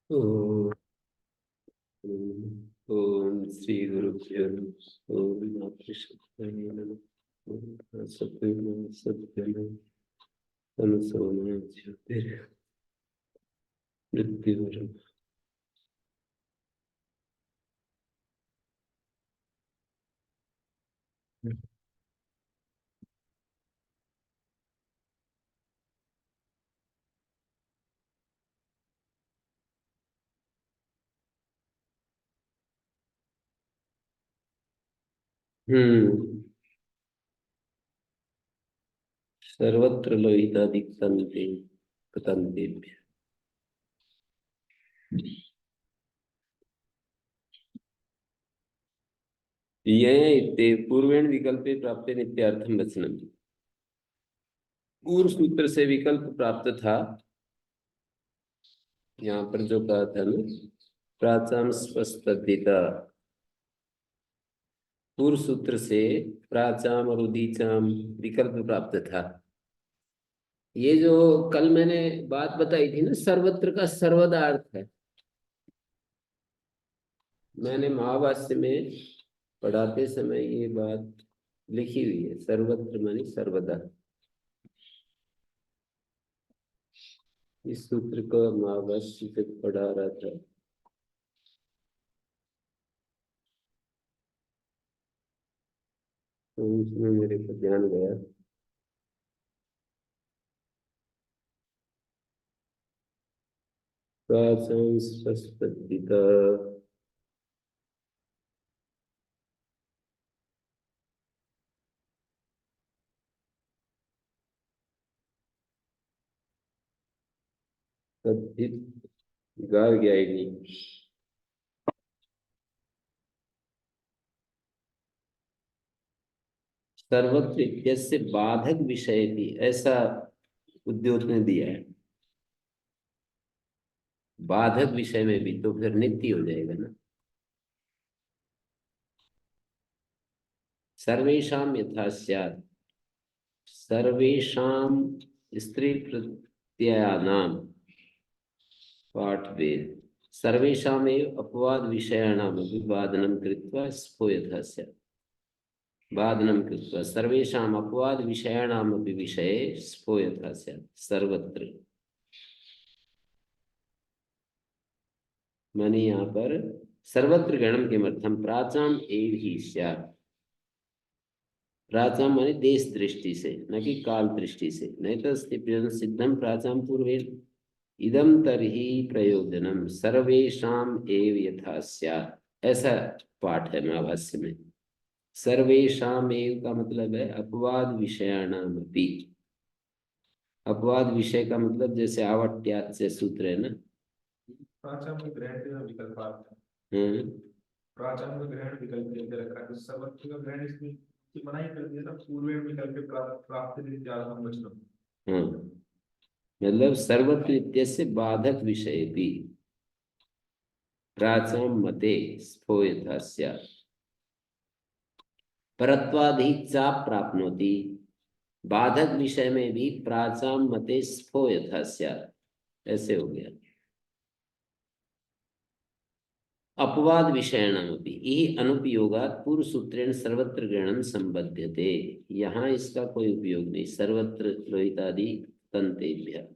ओम ओम श्री गुरुभ्यो नमः। ओम मातृशक्तये नमः। ओम सत्यम सत्यम तमसोमा ज्योतिर्मृत्युर्मृत्युर्म। सर्वत्र लोहितादिक्तन्ते कतन्तेभ्य। ये इत्ते पूर्वेण विकल्पे प्राप्ते नित्यार्थम वचनम। पूर्व सूत्र से विकल्प प्राप्त था। यहाँ पर जो कहा था ना, प्राचाम स्पष्टता, पूर्व सूत्र से प्राचाम और उदीचाम विकल्प प्राप्त था। ये जो कल मैंने बात बताई थी ना, सर्वत्र का सर्वदा अर्थ है। मैंने महाभाष्य में पढ़ाते समय ये बात लिखी हुई है, सर्वत्र मानी सर्वदा। इस सूत्र को महाभाष्य से पढ़ा रहा था। तो उसमें मेरे को ध्यान गया, प्राचाम स्पष्टता। तद्धित गा गया ही नहीं। सर्वत्र इत्यस्य बाधक विषय भी, ऐसा उद्योग ने दिया है। बाधक विषय में भी तो फिर नित्य हो जाएगा ना। सर्वेषाम यथा स्यात्, सर्वेषाम स्त्री प्रत्ययानाम पाठ वेद, सर्वेषामेव अपवाद विषयाणाम विवादनम कृत्वा स्फो यथा स्यात्। वादनम कृत्वा सर्वेषाम अपवाद विषयाणाम अपि विषये स्फो यथा स्यात्। सर्वत्र माने यहाँ पर सर्वत्र गणम किमर्थम, प्राचाम एव ही स्यात्। प्राचाम माने देश दृष्टि से, न कि काल दृष्टि से। नहीं तो सिद्धम प्राचाम पूर्वे इदम तरहि प्रयोजनम सर्वेषाम एव यथा स्यात्। ऐसा पाठ है महाभाष्य में। सर्वेषाम एव का मतलब है अपवाद विषयाणाम अपि। अपवाद विषय का मतलब जैसे आवट्यात से सूत्र है ना। प्राचाम में ग्रहण का विकल्प आता है। हम्म प्राचाम में ग्रहण विकल्प दे रखा है, तो सर्वत्र का ग्रहण इसमें की मनाही कर दिया था। पूर्व विकल्प प्राप्त नित्यार्थम वचनम। हम्म मतलब सर्वत्र इत्यस्य बाधक विषय भी प्राचाम मते स्फो यथा स्यात्। परत्वाधि चाप प्राप्नोति, बाधक विषय में भी प्राचाम मते स्फो यथा स्यात्। ऐसे हो गया। अपवाद विषयणमपि इहि अनुपयोगात् पूर्व सूत्रेण सर्वत्र ग्रहणम संबध्यते। यहाँ इसका कोई उपयोग नहीं। सर्वत्र लोहितादि तंतेभ्य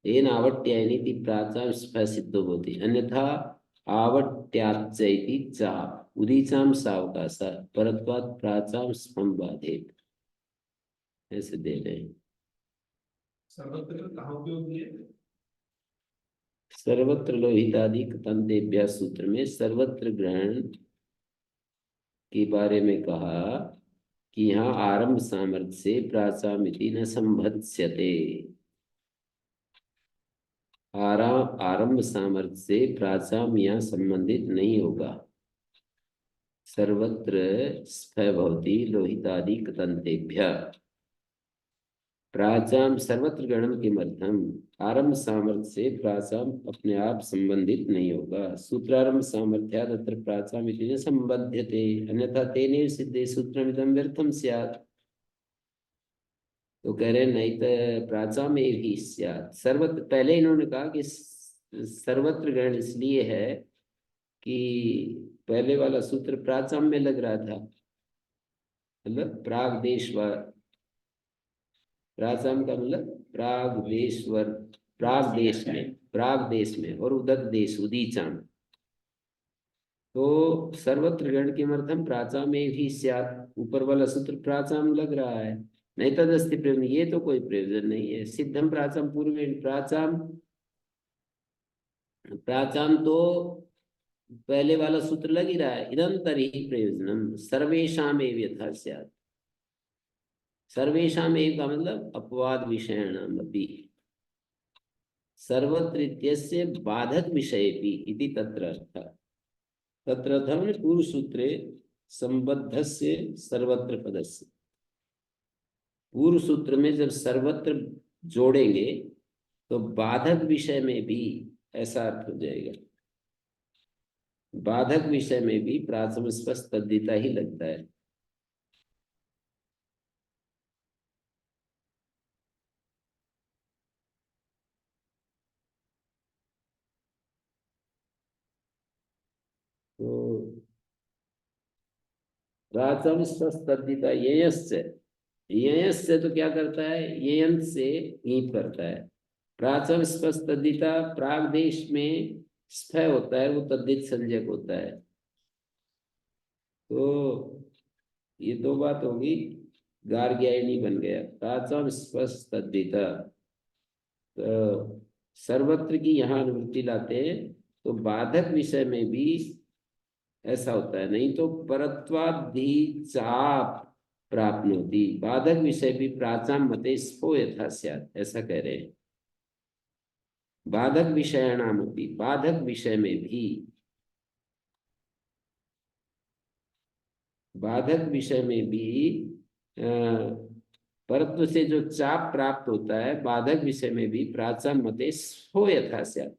येन आवट्यायनीति प्राचाम स्फसिद्धो भवति, अन्यथा आवट्याच्चैति चाप उदीचाम सावकाशा परत्वात् प्राचाम स्फं बाधेत। ऐसे दे रहे हैं। सर्वत्र का कहाँ उपयोग दिए? सर्वत्र लोहितादि तंतेभ्य सूत्र में सर्वत्र ग्रहण के बारे में कहा कि यहाँ आरंभ सामर्थ्य से प्राचामिति न संभत्स्यते। आरंभ सामर्थ्य से प्राचाम यहाँ संबंधित नहीं होगा। सर्वत्र स्फ भवति लोहितादि तंतेभ्य। प्राचाम सर्वत्र गणम किमर्थम, आरंभ सामर्थ्य से प्राचाम अपने आप संबंधित नहीं होगा। सूत्रारंभ सामर्थ्यात् अत्र प्राचाम इति न संबध्यते, अन्यथा तेनेव सिद्धे सूत्रमिदं व्यर्थम स्यात्। तो कह रहे नहीं तो प्राचाम एव ही स्यात्। सर्वत्र पहले इन्होंने कहा कि सर्वत्र ग्रहण इसलिए है कि पहले वाला सूत्र प्राचाम में लग रहा था, मतलब प्राग देशवर, प्राचाम का मतलब प्राग देशवर, प्राग देश में और उदक देश उदीचाम। तो सर्वत्र ग्रहण के अर्थम प्राचाम में भी स्यात्, ऊपर वाला सूत्र प्राचाम लग रहा है। नहीं तदस्ति प्रयोजन, ये तो कोई प्रयोजन नहीं है। सिद्धम प्राचाम पूर्वेण, प्राचाम प्राचाम तो पहले वाला सूत्र लग ही रहा है, इदंतर ही प्रयोजनम सर्वेषाम एव यथा स्यात्। सर्वेषाम एव का मतलब अपवाद विषयाणाम अपि, सर्वत्र इत्यस्य बाधक विषयेपि इति तत्र अर्थः। तत्र अर्थः पूर्व सूत्रे संबद्धस्य सर्वत्र पदस्य, पूर्व सूत्र में जब सर्वत्र जोड़ेंगे तो बाधक विषय में भी ऐसा अर्थ हो जाएगा। बाधक विषय में भी प्राथम स्पष्ट तद्धिता ही लगता है। तो प्राथम स्पष्ट तद्धिता ययस्य तो क्या करता है, ययंत से ईप करता है। प्राचम स्पष्ट तद्धिता प्राग देश में स्फ होता है, वो तद्धित संज्ञक होता है। तो ये दो बात होगी, गार्ग्यायनी बन गया। प्राचम स्पष्ट तद्धिता, तो सर्वत्र की यहाँ अनुवृत्ति लाते हैं तो बाधक विषय में भी ऐसा होता है। नहीं तो परत्वाद्धि चाप प्राप्नोति, बाधक विषय भी प्राचाम मते स्फो यथा स्यात्, ऐसा कह रहे हैं। बाधक विषयाणाम अपि, बाधक विषय में भी, बाधक विषय में भी परत्व से जो चाप प्राप्त होता है, बाधक विषय में भी प्राचाम मते स्फो यथा स्यात्।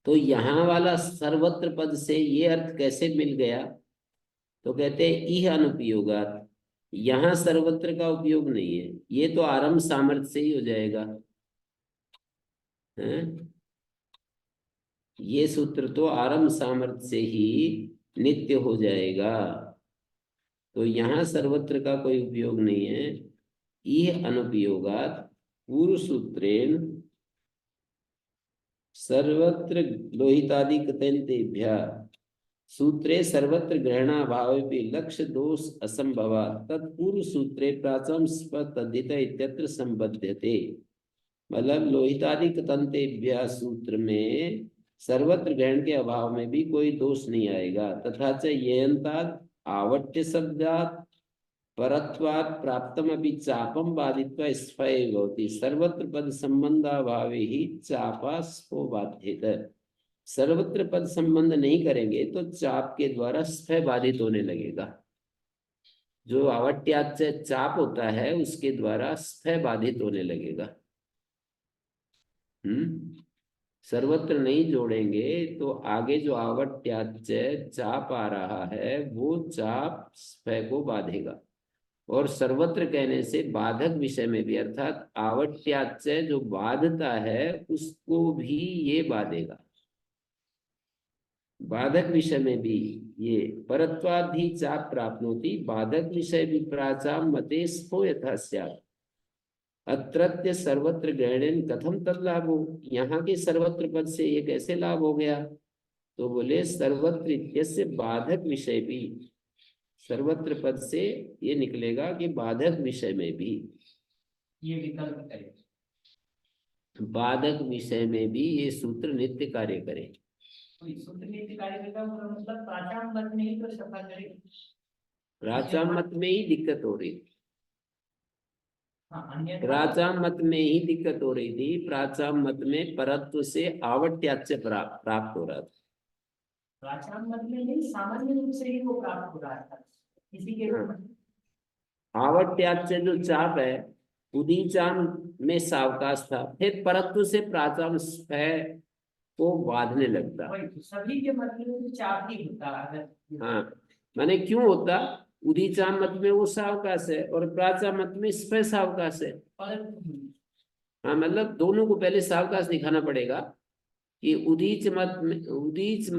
तो यहाँ वाला सर्वत्र पद से ये अर्थ कैसे मिल गया, तो कहते हैं इह अनुपयोगात, यहाँ सर्वत्र का उपयोग नहीं है, ये तो आरंभ सामर्थ्य से ही हो जाएगा। हैं? ये सूत्र तो आरंभ सामर्थ्य से ही नित्य हो जाएगा, तो यहाँ सर्वत्र का कोई उपयोग नहीं है। इह अनुपयोगात पूर्व सूत्रेण सर्वत्र लोहितादि कथयन्तेभ्यः सूत्रे सर्वत्र ग्रहणाभावे भी लक्ष्य दोष असंभवा तत्पूर्व सूत्रे प्राचम तद्धिता इत्यत्र संबध्यते। मतलब लोहितादि कथन्तेभ्यः सूत्र में सर्वत्र ग्रहण के अभाव में भी कोई दोष नहीं आएगा। तथा च येयन्तात् आवट्य शब्दात् परत्वात् प्राप्तमपि चापम बाधित्वा स्फ एव भवति, सर्वत्र पद संबंधाभावे ही चापा स्फो बाध्येत। सर्वत्र पद संबंध नहीं करेंगे तो चाप के द्वारा स्फ बाधित होने लगेगा। जो आवट्याच चाप होता है उसके द्वारा स्फ बाधित होने लगेगा। सर्वत्र नहीं जोड़ेंगे तो आगे जो आवट्याच चाप आ रहा है वो चाप स्फ को बाधेगा। और सर्वत्र कहने से बाधक विषय में भी, अर्थात आवट्याच जो बाधता है उसको भी ये बाधेगा। बाधक विषय में भी ये परत्वाद्धि चाप प्राप्नोति, बाधक विषय भी प्राचाम मते स्फो यथा स्यात्। अत्रत्य सर्वत्र ग्रहणेन कथम तद्लाभो, यहाँ के सर्वत्र पद से ये कैसे लाभ हो गया, तो बोले सर्वत्र इत्यस्य बाधक विषय भी, सर्वत्र पद से ये निकलेगा कि बाधक विषय में भी, ये विकल्प करें, बाधक विषय में भी ये सूत्र नित्य कार्य करे। तो सूत्र नीति कार्य का मतलब प्राचाम मत में ही तो सफा करे। प्राचाम मत में ही दिक्कत हो रही थी, हाँ, प्राचाम मत में ही दिक्कत हो रही थी। प्राचाम मत में परत्व से आवट्याच प्राप्त हो रहा था। प्राचाम मत में नहीं, सामान्य रूप से ही वो प्राप्त हो रहा था इसी के रूप में। आवट्याच जो चाप है उदीचाम में सावकाश था, फिर परत्व से प्राचाम स्फ को बांधने लगता। वही तो सभी के मत में चाप ही होता अगर। हाँ, माने क्यों होता, उदीचाम मत में वो सावकाश है और प्राचाम मत में स्फ सावकाश है। हाँ, मतलब दोनों को पहले सावकाश दिखाना पड़ेगा कि उदीच मत में उदीच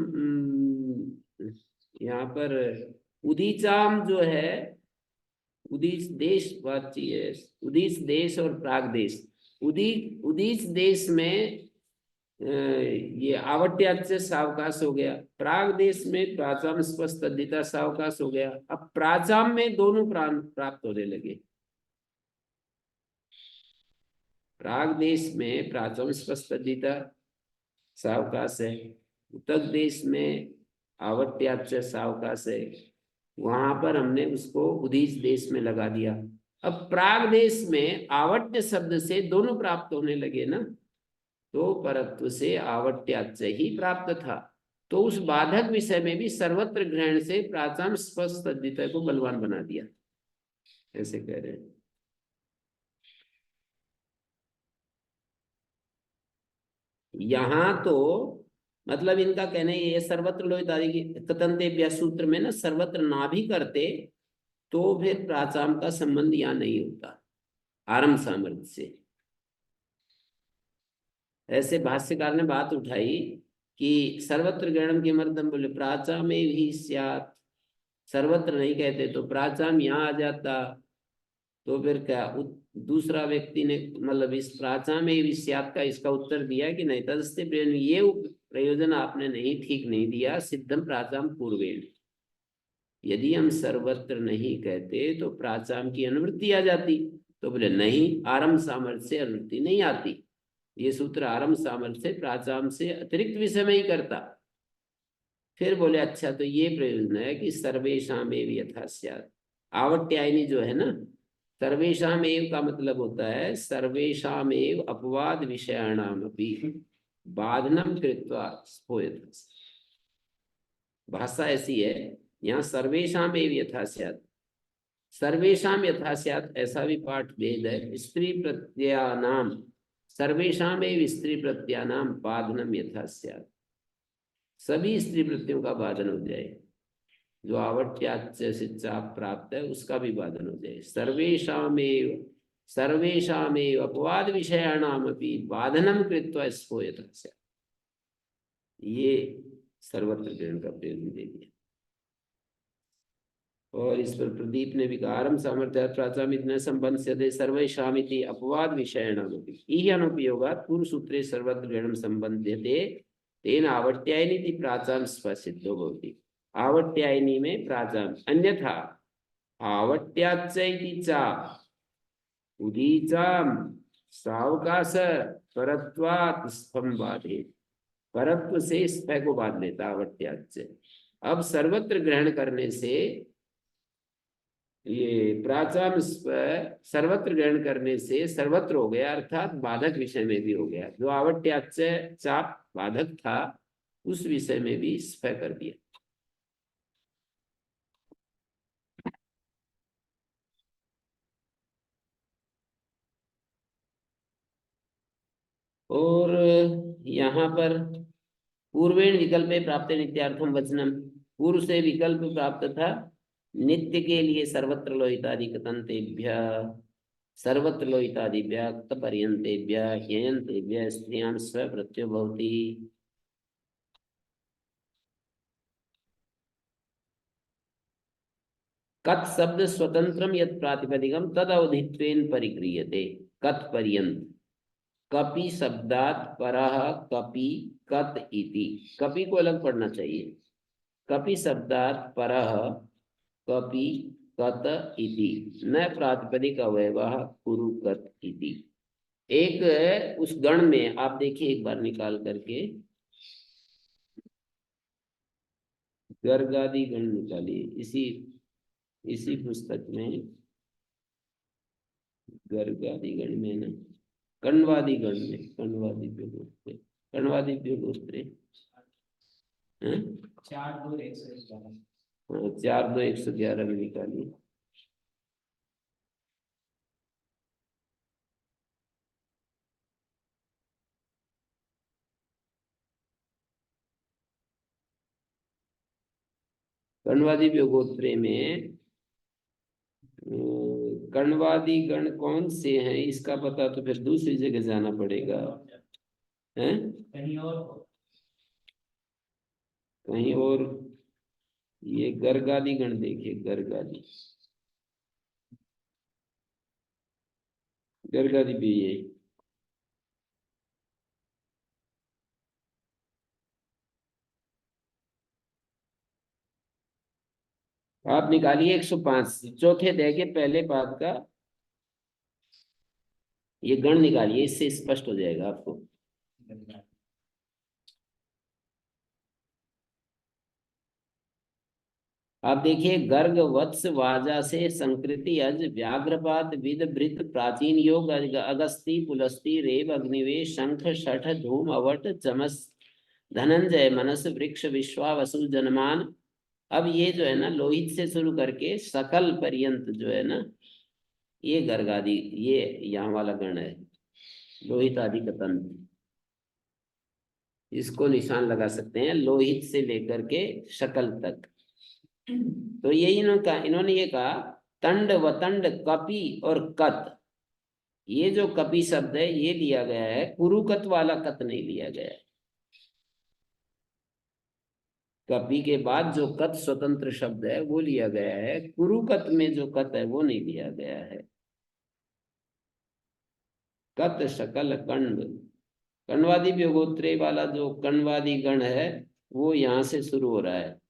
यहाँ पर उदीचाम जो है, उदीच देश बात चाहिए, उदीच देश और प्राग देश। उदीच देश में ये आवट्याच से सावकाश हो गया, प्राग देश में प्राचाम स्पष्ट तद्धिता सावकाश हो गया। अब प्राचाम में दोनों प्राण प्राप्त होने लगे। प्राग देश में प्राचाम स्पष्ट तद्धिता सावकाश है, उतक देश में आवट्याच से सावकाश है, वहां पर हमने उसको उदीच देश में लगा दिया। अब प्राग देश में आवट्य शब्द से दोनों प्राप्त होने लगे ना, तो परत्व से आवट्याच्य ही प्राप्त था, तो उस बाधक विषय में भी सर्वत्र ग्रहण से प्राचाम स्पष्ट तद्धिता को बलवान बना दिया, ऐसे कह रहे हैं। यहाँ तो मतलब इनका कहना ये सर्वत्र लोहित आदि की ततन्ते सूत्र में ना सर्वत्र ना भी करते तो फिर प्राचाम का संबंध यहाँ नहीं होता आरंभ सामर्थ्य से। ऐसे भाष्यकार ने बात उठाई कि सर्वत्र ग्रहणम के मर्दम बोले प्राचाम भी स्यात्, सर्वत्र नहीं कहते तो प्राचाम यहाँ आ जाता, तो फिर क्या दूसरा व्यक्ति ने मतलब इस प्राचाम स्यात् का इसका उत्तर दिया कि नहीं, तदस्ते प्रयोजन, ये प्रयोजन आपने नहीं ठीक नहीं दिया, सिद्धम प्राचाम पूर्वेण। यदि हम सर्वत्र नहीं कहते तो प्राचाम की अनुवृत्ति आ जाती, तो बोले नहीं, आरंभ सामर्थ्य से अनुवृत्ति नहीं आती, ये सूत्र आरंभ सामर्थ्य से प्राचाम से अतिरिक्त विषय में ही करता। फिर बोले अच्छा, तो ये प्रयोजन है कि सर्वेशाम एव यथा स्यात्, आवट्यायनी जो है ना, सर्वेशाम एव का मतलब होता है सर्वेशाम एव अपवाद विषयाणाम अपि बाधनम कृत्वा स्फोयते। भाषा ऐसी है यहाँ, सर्वेशाम एव यथा स्यात्, सर्वेशाम यथा स्यात् ऐसा भी पाठ भेद है, स्त्री प्रत्ययानाम सर्वेशाम एव स्त्री प्रत्ययानाम बाधनम यथा स्यात्, सभी स्त्री प्रत्ययों का बाधन हो जाए, जो आवट्याच्य से चाप प्राप्त है उसका भी बाधन हो जाए। सर्वेशामेव अपवाद विषयाणाम अपि बाधनम कृत्वा स्फोयते, ये सर्वत्र ग्रहण का प्रयोजन दे दिया। और इस पर प्रदीप ने भी कहा आरंभ सामर्थ्य प्राचामित न संबंध से सर्वेशामिति अपवाद विषयाणामपि इह अनुपयोगात् पूर्व सूत्रे सर्वत्र ग्रहणम संबध्यते तेन आवट्यायनी प्राचाम स्पसिद्धो भवति। आवट्यायनी में प्राचाम, अन्यथा आवट्याच्च चा उदीचाम सावकाश परत्वात् स्फं बाधे, परत्व से स्फ को बांध लेता आवट्याच्च। अब सर्वत्र ग्रहण करने से ये प्राचाम सर्वत्र ग्रहण करने से सर्वत्र हो गया, अर्थात बाधक विषय में भी हो गया, जो आवट्याच्य चाप बाधक था उस विषय में भी स्फ कर दिया। और यहाँ पर पूर्वेण विकल्प प्राप्त नित्यार्थम वचनम, पूर्व से विकल्प प्राप्त था नित्य के लिए, सर्वत्र लोहितादि कतंतेभ्य सर्वत्र लोहितादिभ्य पर्यंतेभ्य ह्ययंतेभ्य स्त्रियां स्व प्रत्ययो भवति। कत् शब्द स्वतंत्रम यत् प्रातिपदिकम तद अवधित्वेन परिक्रियते। कत् पर्यंत, कपि शब्दात् परः कपि कत इति, कपि को अलग पढ़ना चाहिए, कपि शब्दात् परः कपि कत इति न प्रातिपदिक अवयवः कुरु कत इति। एक उस गण में आप देखिए एक बार निकाल करके, गर्गादि गण निकालिए, इसी इसी पुस्तक में गर्गादि गण में ना, कण्वादि गण में, कण्वादि गोस्त्रे 4 2 111 में निकालिए। कण्वादि गोत्रे में कण्वादि गण कौन से हैं इसका पता तो फिर दूसरी जगह जाना पड़ेगा, हैं? कहीं और कहीं और। ये गर्गादि गण देखिए, गर्गादि, गर्गादि भी है। आप निकालिए 105 चौथे अध्याय के पहले पाद का ये गण निकालिए, इससे स्पष्ट हो जाएगा आपको। आप देखिए, गर्ग वत्स वाजा से संकृति अज व्याघ्रपात विद भृत प्राचीन योग अगस्ती पुलस्ती रेव अग्निवेश शंख शठ धूम अवट चमस धनंजय मनस वृक्ष विश्वावसु जनमान। अब ये जो है ना, लोहित से शुरू करके सकल पर्यंत जो है ना, ये गर्गादि, ये यहाँ वाला गण है, लोहित आदि कतंत। इसको निशान लगा सकते हैं, लोहित से लेकर के शकल तक। तो ये इन्होंने ये कहा, तंड वतंड कपि और कत। ये जो कपि शब्द है ये लिया गया है, कुरुकत वाला कत नहीं लिया गया है। कपि के बाद जो कत स्वतंत्र शब्द है वो लिया गया है, कुरुकत में जो कत है वो नहीं लिया गया है। कत शकल कण्व, कण्वादि व्योगोत्रे वाला जो कण्वादि गण है वो यहाँ से शुरू हो रहा है,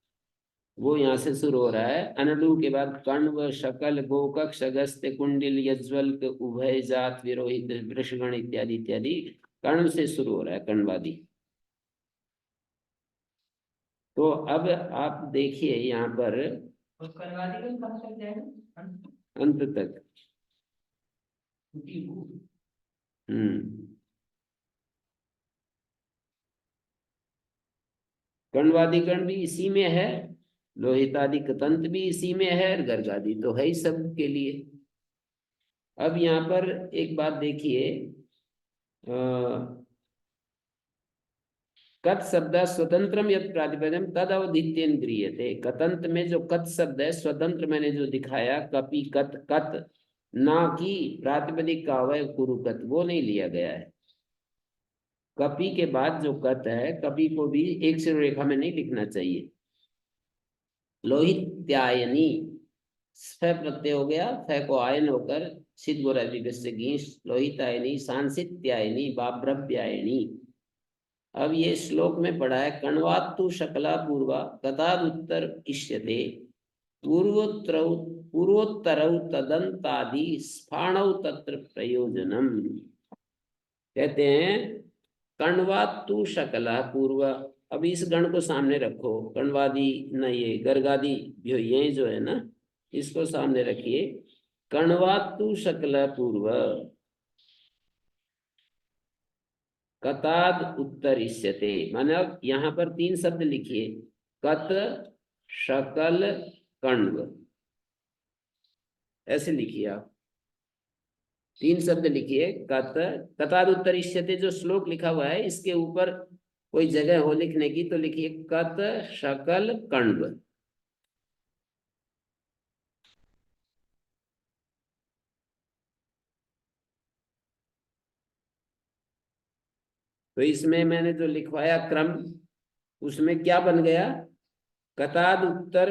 वो यहाँ से शुरू हो रहा है। अनडु के बाद कण्व शकल गोकक्ष अगस्त्य कुंडिल यज्वल उभय जात विरोहित वृषगण इत्यादि इत्यादि कण्व से शुरू हो रहा है कण्वादि। तो अब आप देखिए यहाँ पर और करवादी का कब तक जाएगा? अंत तक। टूटी हुई। कण्वादि गण भी इसी में है, लोहितादि कतंत भी इसी में है, और गर्गादि तो है ही सब के लिए। अब यहाँ पर एक बात देखिए, कत शब्द स्वतंत्रम यद प्रातिपदम तद अवधित्यन गृह्यते। कतंत में जो कत शब्द है स्वतंत्र मैंने जो दिखाया, कपि कत कत, ना कि प्रातिपदिक का अवय कुरुकत, वो नहीं लिया गया है। कपि के बाद जो कत है, कपि को भी एक सिर रेखा में नहीं लिखना चाहिए। लोहित्यायनी, फ प्रत्यय हो गया, फ को आयन होकर सिद्ध गोरा से गीस, लोहितायनी सांसित्यायनी बाभ्रव्यायनी। अब ये श्लोक में पढ़ा है, कण्वात्तु शकला पूर्वा कताद उत्तर इष्यते पूर्वोत्तरौ पूर्वोत्तरौ तदंतादि स्फाणौ तत्र प्रयोजनम। कहते हैं कण्वात्तु शकला पूर्वा। अब इस गण को सामने रखो, कण्वादि न, ये गर्गादि ये जो है ना, इसको सामने रखिए। कण्वात्तु शकला पूर्व कताद उत्तरिष्यते, माने अब यहाँ पर 3 शब्द लिखिए, कत शकल कण्व, ऐसे लिखिए आप। 3 शब्द लिखिए, कत, कताद उत्तरिष्यते जो श्लोक लिखा हुआ है इसके ऊपर कोई जगह हो लिखने की तो लिखिए कत शकल कण्व। तो इसमें मैंने जो लिखवाया क्रम, उसमें क्या बन गया, कताद उत्तर,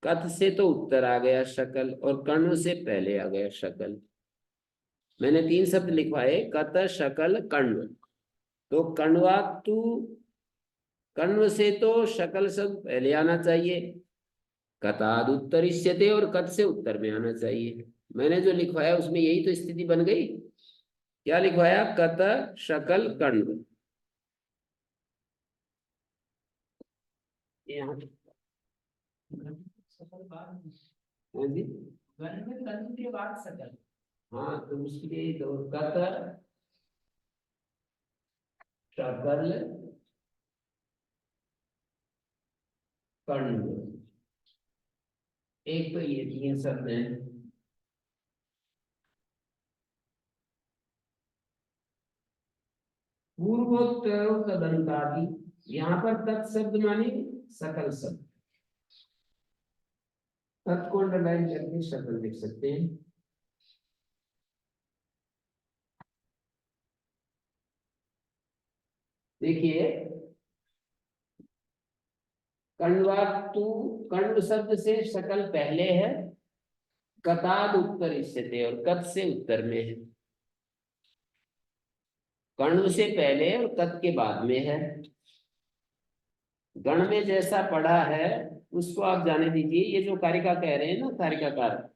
कथ से तो उत्तर आ गया शकल, और कण्व से पहले आ गया शकल। मैंने 3 शब्द लिखवाए, कत शकल कण्व। तो कण्वातु, कण्व से तो शकल शब्द पहले आना चाहिए, कताद उत्तरिष्यते और कत से उत्तर में आना चाहिए। मैंने जो लिखवाया उसमें यही तो स्थिति बन गई। क्या लिखवाया, कत शकल कण्व। यहाँ सकल बाद में। हाँ जी, गण में कल के बाद सकल। हाँ तो उसके तो कत शकल कण्व, एक तो ये 3 शब्द हैं। पूर्वोत्तर तदंतादि, यहाँ पर तत् शब्द माने सकल शब्द, तत् को अंडरलाइन करके शकल लिख सकते हैं। देखिए कण्वातु, कण्व शब्द से शकल पहले है, कताद उत्तर इससे थे और कत से उत्तर में है। कण्व से पहले और कत के बाद में है। गण में जैसा पढ़ा है उसको आप जाने दीजिए। ये जो कारिका कह रहे हैं ना कारिकाकार,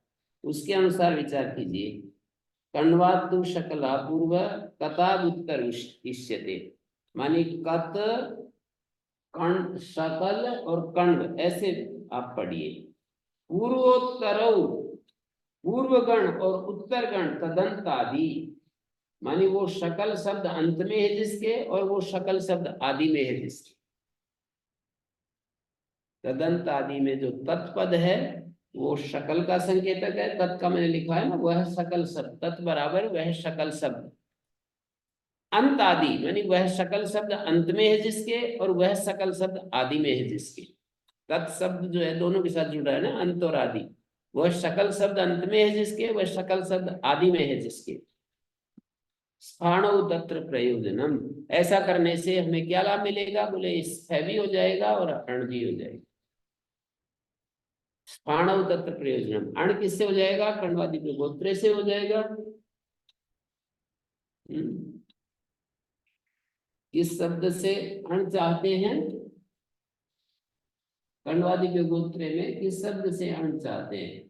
उसके अनुसार विचार कीजिए। कण्वातु शकला पूर्व कताद उत्तर इष्यते, मानी कत कण शकल और कण्व ऐसे आप पढ़िए। पूर्वोत्तर पूर्व गण और उत्तर गण तदंत आदि, मानी वो शकल शब्द अंत में है जिसके और वो शकल शब्द आदि में है जिसके। तदंत आदि में जो तत्पद है वो शकल का संकेतक है। तत् का मैंने लिखा है ना, वह शकल शब्द, तत् बराबर वह शकल शब्द। अंत आदि मानी वह शकल शब्द अंत में है जिसके और वह सकल शब्द आदि में है जिसके। तत् शब्द जो है दोनों के साथ जुड़ा है ना, अंत और आदि। वह शकल शब्द अंत में है जिसके, वह शकल शब्द आदि में है जिसके। स्थाणु तत्र प्रयोजनम, ऐसा करने से हमें क्या लाभ मिलेगा? बोले स्थ भी हो जाएगा और अण भी हो जाएगा। स्थाणु तत्र प्रयोजनम, अण किससे हो जाएगा? कण्वादि गोत्र से हो जाएगा। किस शब्द से अण चाहते हैं? कण्वादि गोत्र में किस शब्द से अण चाहते हैं?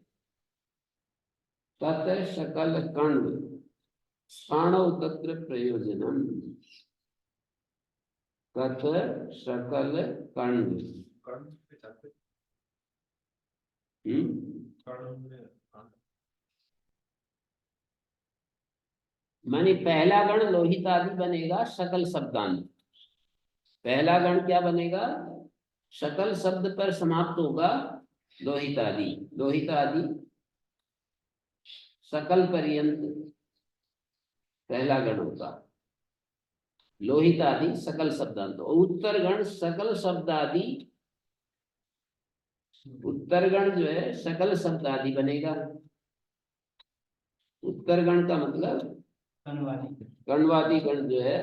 तत् शकल कण्व स्थाणु तत्र प्रयोजनम, तत् शकल कण्व। कर्ण पे जाते, कर्ण में मानी पहला गण लोहित आदि बनेगा शकल शब्दांत। पहला गण क्या बनेगा? शकल शब्द पर समाप्त होगा लोहित आदि। लोहित आदि सकल पर्यंत पहला गण होगा। लोहित आदि सकल शब्दांत। और उत्तर गण सकल शब्द आदि, उत्तर गण जो है सकल शब्द आदि बनेगा। उत्तर गण का मतलब कण्वादि गण जो है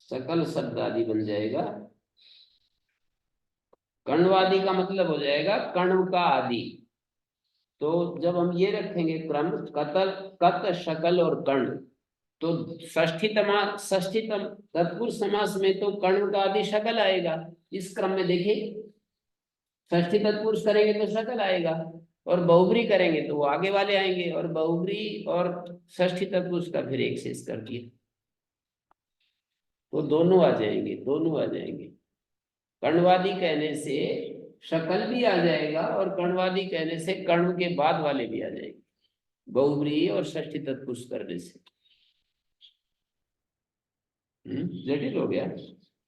सकल शब्द आदि बन जाएगा। कण्वादि का मतलब हो जाएगा कण्व का आदि। तो जब हम ये रखेंगे क्रम कतल कत शकल और कण्व, तो षष्ठीतम तत्पुरुष समास में तो कण्व का आदि शकल आएगा। इस क्रम में देखिए, षष्ठी तत्पुरुष करेंगे तो शकल आएगा और बहुब्री करेंगे तो वो आगे वाले आएंगे। और बहुब्री और षष्ठी तत्पुरुष का फिर एक शेष कर दिया, तो दोनों आ जाएंगे, दोनों आ जाएंगे। कण्वादि कहने से शकल भी आ जाएगा और कण्वादि कहने से कण्व के बाद वाले भी आ जाएंगे, बहुब्री और षष्ठी तत्पुरुष करने से। जटिल हो गया।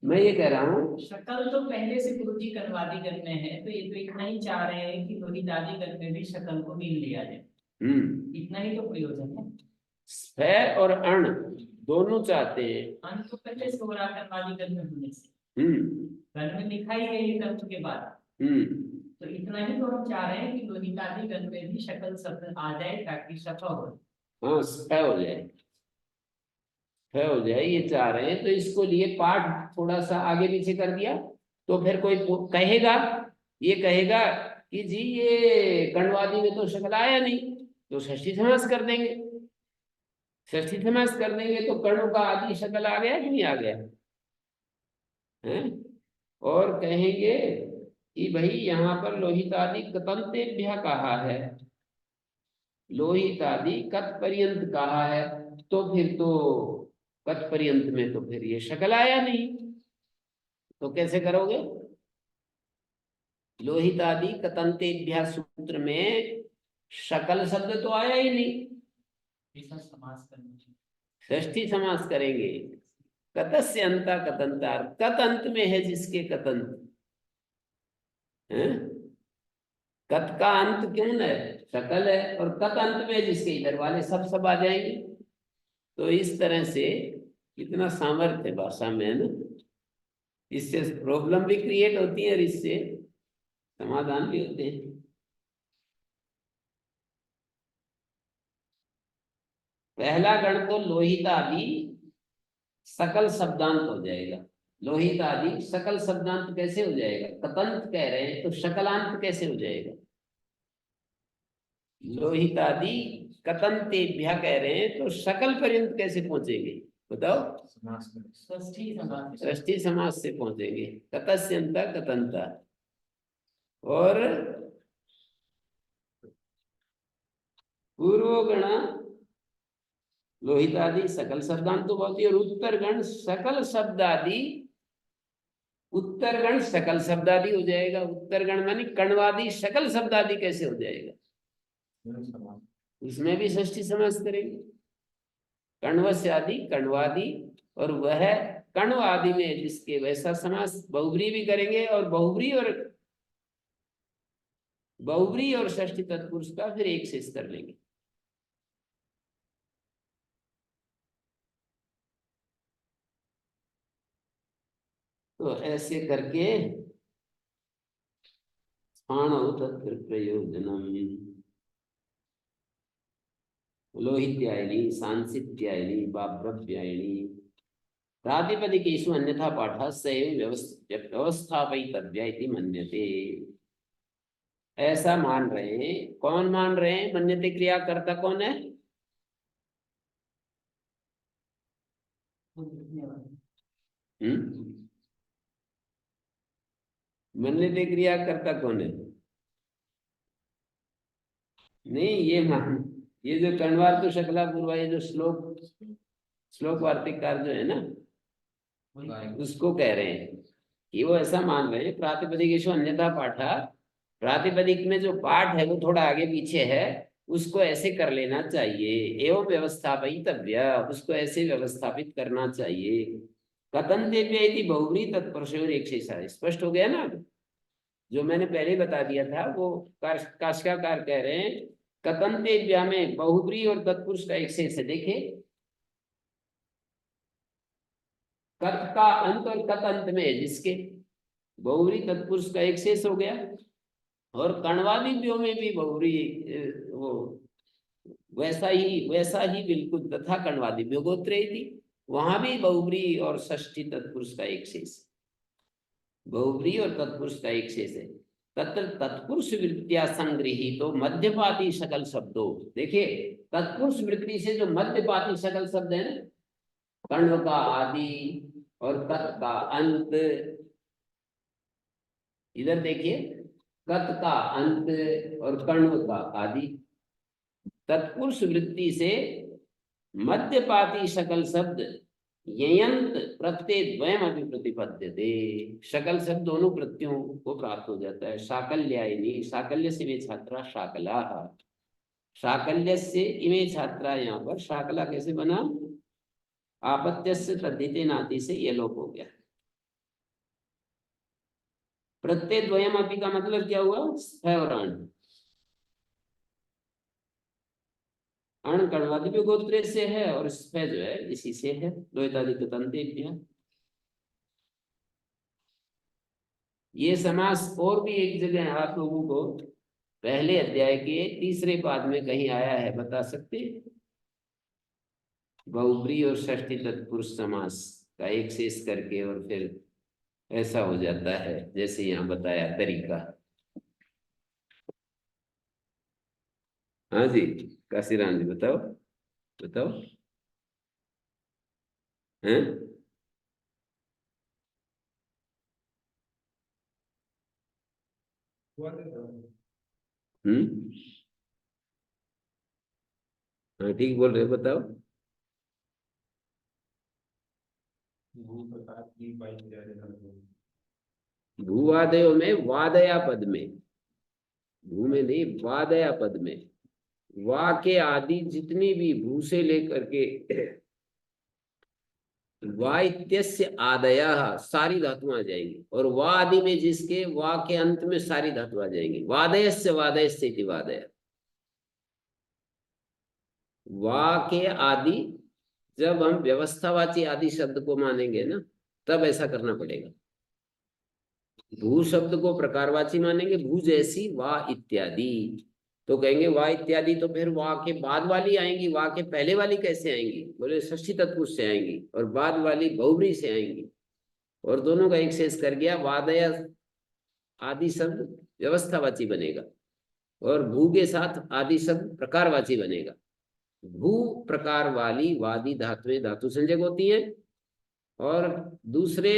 मैं ये कह रहा हूँ शकल तो पहले से गुरुजी कण्वादि गण में है, तो ये तो इतना ही चाह रहे हैं कि लोहित आदि गण में भी शकल को मिल लिया जाए। इतना ही तो प्रयोजन है। स्फै और अण दोनों चाहते हैं। अण तो पहले से हो रहा कण्वादि गण में होने से, गण में लिखा ही गई है तत्व के बाद। तो इतना ही तो हम चाह रहे हैं कि लोहित आदि गण में भी शकल शब्द आ जाए ताकि सफा हो। हाँ स्फै हो जाए, स्फै हो जाए ये चाह रहे हैं। तो इसको लिए पाठ थोड़ा सा आगे पीछे कर दिया तो फिर कोई कहेगा, ये कहेगा कि जी ये कण्वादि में तो शकल आया नहीं, तो षष्ठी समास कर देंगे। षष्ठी समास कर देंगे तो कण्व का आदि शकल आ गया कि नहीं आ गया है? और कहेंगे कि भाई यहाँ पर लोहित आदि कतंतेभ्य कहा है, लोहित आदि कत पर्यंत कहा है, तो फिर तो कत पर्यंत में तो फिर ये शकल आया नहीं। तो कैसे करोगे? लोहित आदि कतंतेभ्य सूत्र में शकल शब्द तो आया ही नहीं, षष्ठी समास करेंगे। कतस्य अंता कतंतार, कत अंत में है जिसके कतंत है। कत का अंत क्यों है? शकल है। और कत अंत में जिसके इधर वाले सब आ जाएंगे। तो इस तरह से कितना सामर्थ्य भाषा में है ना। इससे प्रॉब्लम भी क्रिएट होती है और इससे समाधान भी होते हैं। पहला गण तो लोहित आदि सकल शब्दांत हो जाएगा। लोहित आदि सकल शब्दांत कैसे हो जाएगा? कतंत कह रहे हैं तो शकलांत कैसे हो जाएगा? लोहित आदि कतंतेभ्य कह रहे हैं तो शकल पर्यंत कैसे पहुंचेंगे बताओ? षष्ठी समास से पहुंचेंगे। कतस्यंत कतंता। और पूर्वगण लोहित आदि सकल शब्दांत तो बोलती है, और उत्तरगण सकल शब्दादि, उत्तरगण सकल शब्दादि हो जाएगा। उत्तरगण मानी कण्वादि सकल शब्दादि कैसे हो जाएगा? उसमें भी षष्ठी समास करेंगे। कण्वस्य आदि कण्वादि, और वह कण्व आदि में जिसके वैसा समास बहुब्री भी करेंगे, और बहुब्री और षष्ठी तत्पुरुष का फिर एक शेष कर लेंगे। तो ऐसे करके प्रयोजनम लोहित्यायनी सांसित्यायनी बाभ्रव्यायनी प्रातिपदिकेषु अन्यथा पाठः सैव व्यवस्थापयितव्या इति मन्यते। ऐसा मान रहे हैं। कौन मान रहे हैं? मन्यते क्रिया कर्ता कौन है? मन्यते क्रिया कर्ता कौन है? नहीं, ये जो कण्वार तो शकला पूर्वा, ये जो श्लोक वार्तिककार जो है ना, उसको कह रहे हैं कि वो ऐसा मान रहे हैं। प्रातिपदिकेषु अन्यथा पाठा, प्रातिपदिक में जो पाठ है वो थोड़ा आगे पीछे है, उसको ऐसे कर लेना चाहिए। एवं व्यवस्थापयितव्य, उसको ऐसे व्यवस्थापित करना चाहिए। कथन्तेभ्य इति बहुव्रीहि तत्पुरुषयोर एक शेषः। स्पष्ट हो गया ना? जो मैंने पहले बता दिया था वो काशिकाकार कह रहे हैं कथन्तेभ्य में बहुव्रीहि और तत्पुरुष का एक शेष है। देखिए, कत का अंत और कत अंत में जिसके बहुव्रीहि तत्पुरुष का एक शेष हो गया, और कण्वादिभ्यों में भी बहुव्रीहि वो वैसा ही बिल्कुल। तथा कण्वादिभ्यो गोत्रे थी, वहां भी बहुव्रीहि और षष्ठी तत्पुरुष का एक शेष, बहुव्रीहि और तत्पुरुष का एक शेष है। तत्र तत्पुरुष वृत्तिया संगृहीतो मध्यपाती सकल शब्दों। देखिए, तत्पुरुष वृत्ति से जो मध्यपाती सकल शब्द है ना, कण्व का आदि और कत का अंत, इधर देखिए, कत का अंत और कण्व का आदि, तत्पुरुष वृत्ति से मध्यपाती सकल शब्द ययंत प्रत्यय द्वयम अभी प्रतिपद्यते। शकल शब्द दोनों प्रत्ययों को प्राप्त हो जाता है। शाकल्यायनी, साकल्य से वे छात्रा शाकला, शाकल्य से इमे छात्रा, यहाँ पर शाकला कैसे बना? आपत्य से तद्धिते नाती से ये लोप हो गया। प्रत्यय द्वयम अभी का मतलब क्या हुआ? स्थ और अण। अण कण्वादिभ्यो गोत्रे से है और स्फ जो है इसी से है, लोहितादि कतन्तेभ्य। ये समास और भी एक जगह आप लोगों को पहले अध्याय के तीसरे पाद में कहीं आया है, बता सकते? बहुव्रीहि और षष्ठी तत्पुरुष समास का एक शेष करके और फिर ऐसा हो जाता है जैसे यहाँ बताया तरीका। हाँ जी, काशीराम जी बताओ बताओ। हैं? हाँ ठीक बोल रहे हो, बताओ। भूवादयों में वादया पद में, भू में नहीं, वादया पद में वा के आदि जितनी भी भू से लेकर के वा इत्यस्य आदयः सारी धातुएं आ जाएंगी, और वा आदि में जिसके वा के अंत में सारी धातु आ जाएंगी। वादयस्य वादयस्य इति वादय। वा के आदि जब हम व्यवस्थावाची आदि शब्द को मानेंगे ना, तब ऐसा करना पड़ेगा। भू शब्द को प्रकारवाची मानेंगे, भू जैसी वा इत्यादि, तो कहेंगे वाह इत्यादि, तो फिर वाह के बाद वाली आएंगी, वाह के पहले वाली कैसे आएंगी? बोले षष्ठी तत्पुरुष से आएंगी, और बाद वाली बहुव्रीहि से आएंगी। और दोनों का एक शेष कर गया, वादय आदि शब्द व्यवस्थावाची बनेगा, और भू के साथ आदि शब्द प्रकारवाची बनेगा। भू प्रकार वाली वादी धातुएं धातु संजक होती हैं, और दूसरे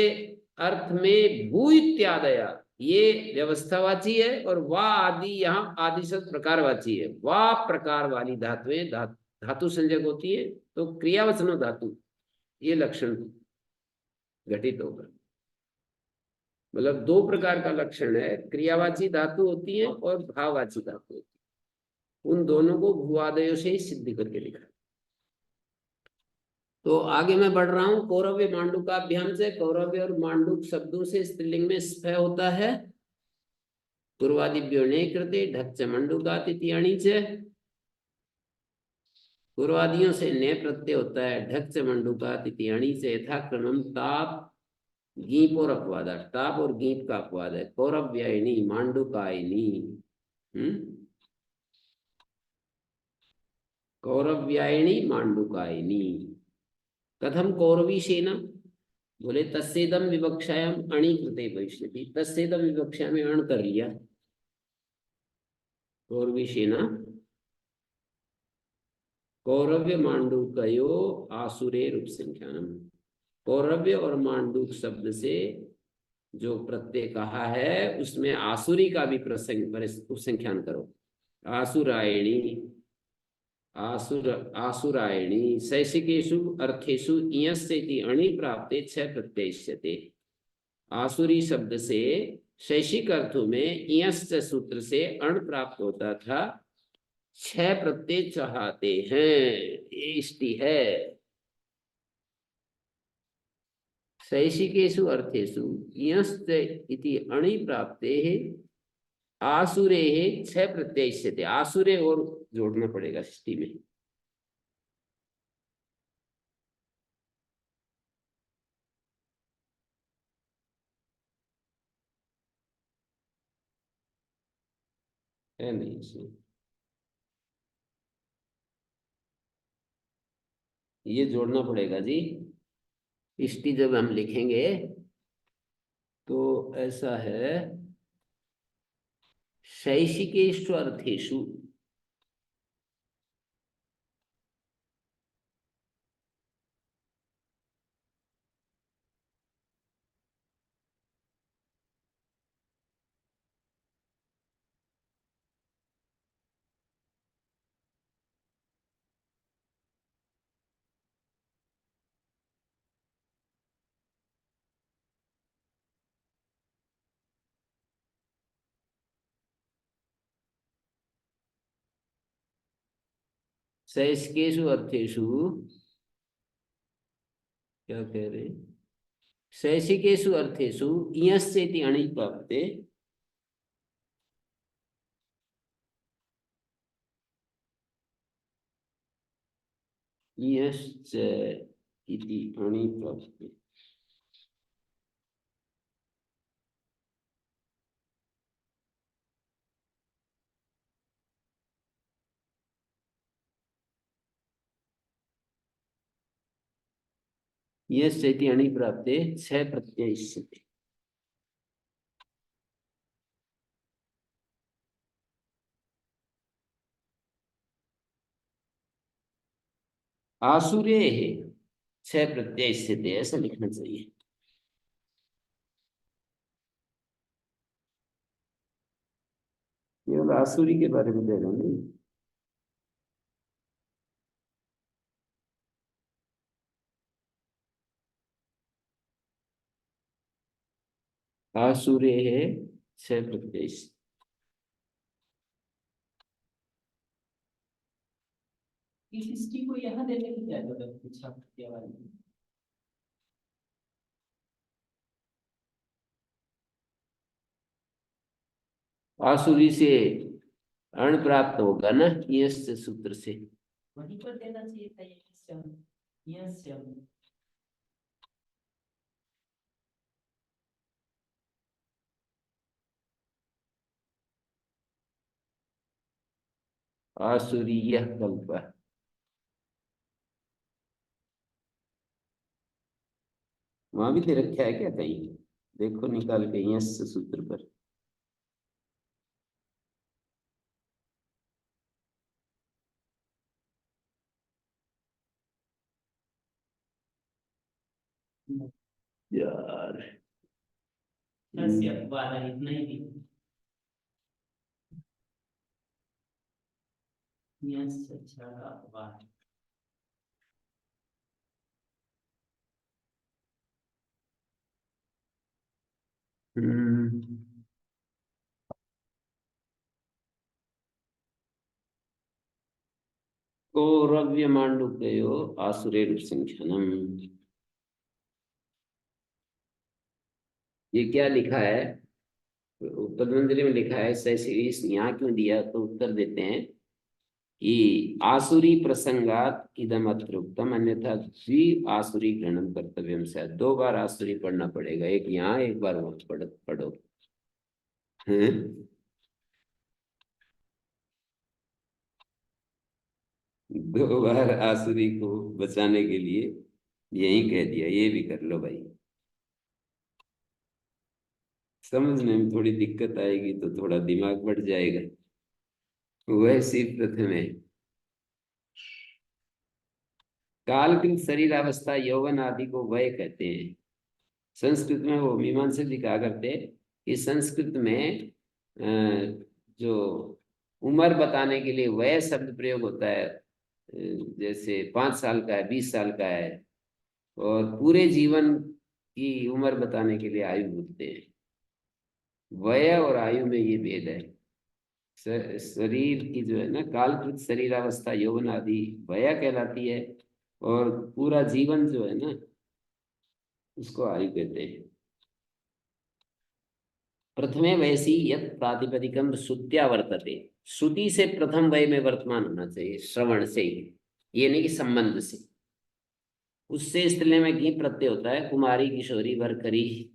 अर्थ में भू इत्यादया ये व्यवस्थावाची है, और वा आदि यहाँ आदि शब्द प्रकारवाची है। वा प्रकार वाली धातुएं धातु संजक होती है, तो क्रियावचनो धातु ये लक्षण घटित होगा। मतलब दो प्रकार का लक्षण है, क्रियावाची धातु होती है और भाववाची धातु होती है। उन दोनों को भूआदयों से ही सिद्ध करके दिखा। तो आगे मैं बढ़ रहा हूं, कौरव्य मांडुकाभ्याम से। कौरव्य और मांडुक शब्दों से स्त्रीलिंग में स्फय होता है। पूर्वादिभ्यो ने कृते ढक्च मंडुकात इति अणि च। पूर्वादियों से ने प्रत्यय होता है, ढक्च मंडुकात इति अणि च। यथाक्रमम ताप गीप और अपवाद, ताप और गीप का अपवाद है। कौरव्यायनी मांडुकायनी। कौरव्यायनी मांडुकायनी। कथम कौरवी सेना? बोले तस्सेदम विवक्षायाम अणि कृते भविष्यति। तस्सेदम विवक्षा में अण कर लिया। कौरवी सेना कौरव्य मांडुकयो आसुरे रूप संख्यानम। कौरव्य और मांडुक शब्द से जो प्रत्यय कहा है उसमें आसुरी का भी प्रसंग उपसंख्यान करो। आसुरायणी आसुरायणी शैषिकेषु अर्थेषु इयस्य इति अणि प्राप्ते छह प्रत्ययिष्यते। आसुरी शब्द से शैषिक अर्थों में इयस्य सूत्र से अण प्राप्त होता था। छह प्रत्यय चाहते हैं, ये इष्टि है। शैषिकेषु अर्थेषु इयस्य इति अणि प्राप्ते आसुरे छह प्रत्ययिष्यते। आसुरे और जोड़ना पड़ेगा इष्टि में। है नहीं इसमें, ये जोड़ना पड़ेगा जी। इष्टि जब हम लिखेंगे तो ऐसा है, शैषिकेषु अर्थेषु। शैषिकेषु अर्थेषु क्या कह रहे? शैषिकेषु अर्थेषु इयस्य इति अणि प्राप्ते इयश्च इति अणि प्राप्ते। यश्च इति अणि प्राप्ते छह प्रत्ययिष्यते। आसुरे छह प्रत्ययिष्यते, ऐसा लिखना चाहिए। केवल आसुरी के बारे में कह रहे हैं। आसुरे है छह प्रत्यय। इस स्थिति को यहाँ देने की क्या जरूरत है? छात्र वाली आसुरी से अण प्राप्त होगा ना, यस्य सूत्र से। वहीं पर देना चाहिए था यस्य। आसुरीय कल्प। वहां भी दे रखा है क्या कहीं? देखो निकाल के यस सूत्र पर। यार ऐसी अपवाद है, इतना ही भी। यस, अच्छा अपवाद। हम्म, कौरव्य मांडुक्यो आसुरेण संख्यानम। ये क्या लिखा है? पतंजलि में लिखा है, सही सीरीज यहाँ क्यों दिया? तो उत्तर देते हैं कि आसुरी प्रसंगात इदम अत्र उक्तम, अन्यथा द्वि आसुरी ग्रहणम कर्तव्यम से। दो बार आसुरी पढ़ना पड़ेगा, एक यहाँ एक बार वहां पढ़ो। हैं? दो बार आसुरी को बचाने के लिए यही कह दिया, ये भी कर लो भाई। समझने में थोड़ी दिक्कत आएगी तो थोड़ा दिमाग बढ़ जाएगा। वैसी प्रथम कालकृत शरीर अवस्था यौवन आदि को वय कहते हैं। संस्कृत में वो मीमांसक जी कहा करते कि संस्कृत में जो उम्र बताने के लिए वय शब्द प्रयोग होता है, जैसे 5 साल का है, 20 साल का है, और पूरे जीवन की उम्र बताने के लिए आयु बोलते हैं। वय और आयु में ये भेद है। शरीर की जो है ना, कालकृत शरीर अवस्था यौवन आदि वय कहलाती है, और पूरा जीवन जो है ना, उसको आयु कहते हैं। प्रथमे वयसी यत प्रातिपदिकम श्रुत्या वर्तते। श्रुति से प्रथम वय में वर्तमान होना चाहिए, श्रवण से ही, ये नहीं कि संबंध से। उससे स्त्रीलिंग में की प्रत्यय होता है, कुमारी किशोरी भरकरी।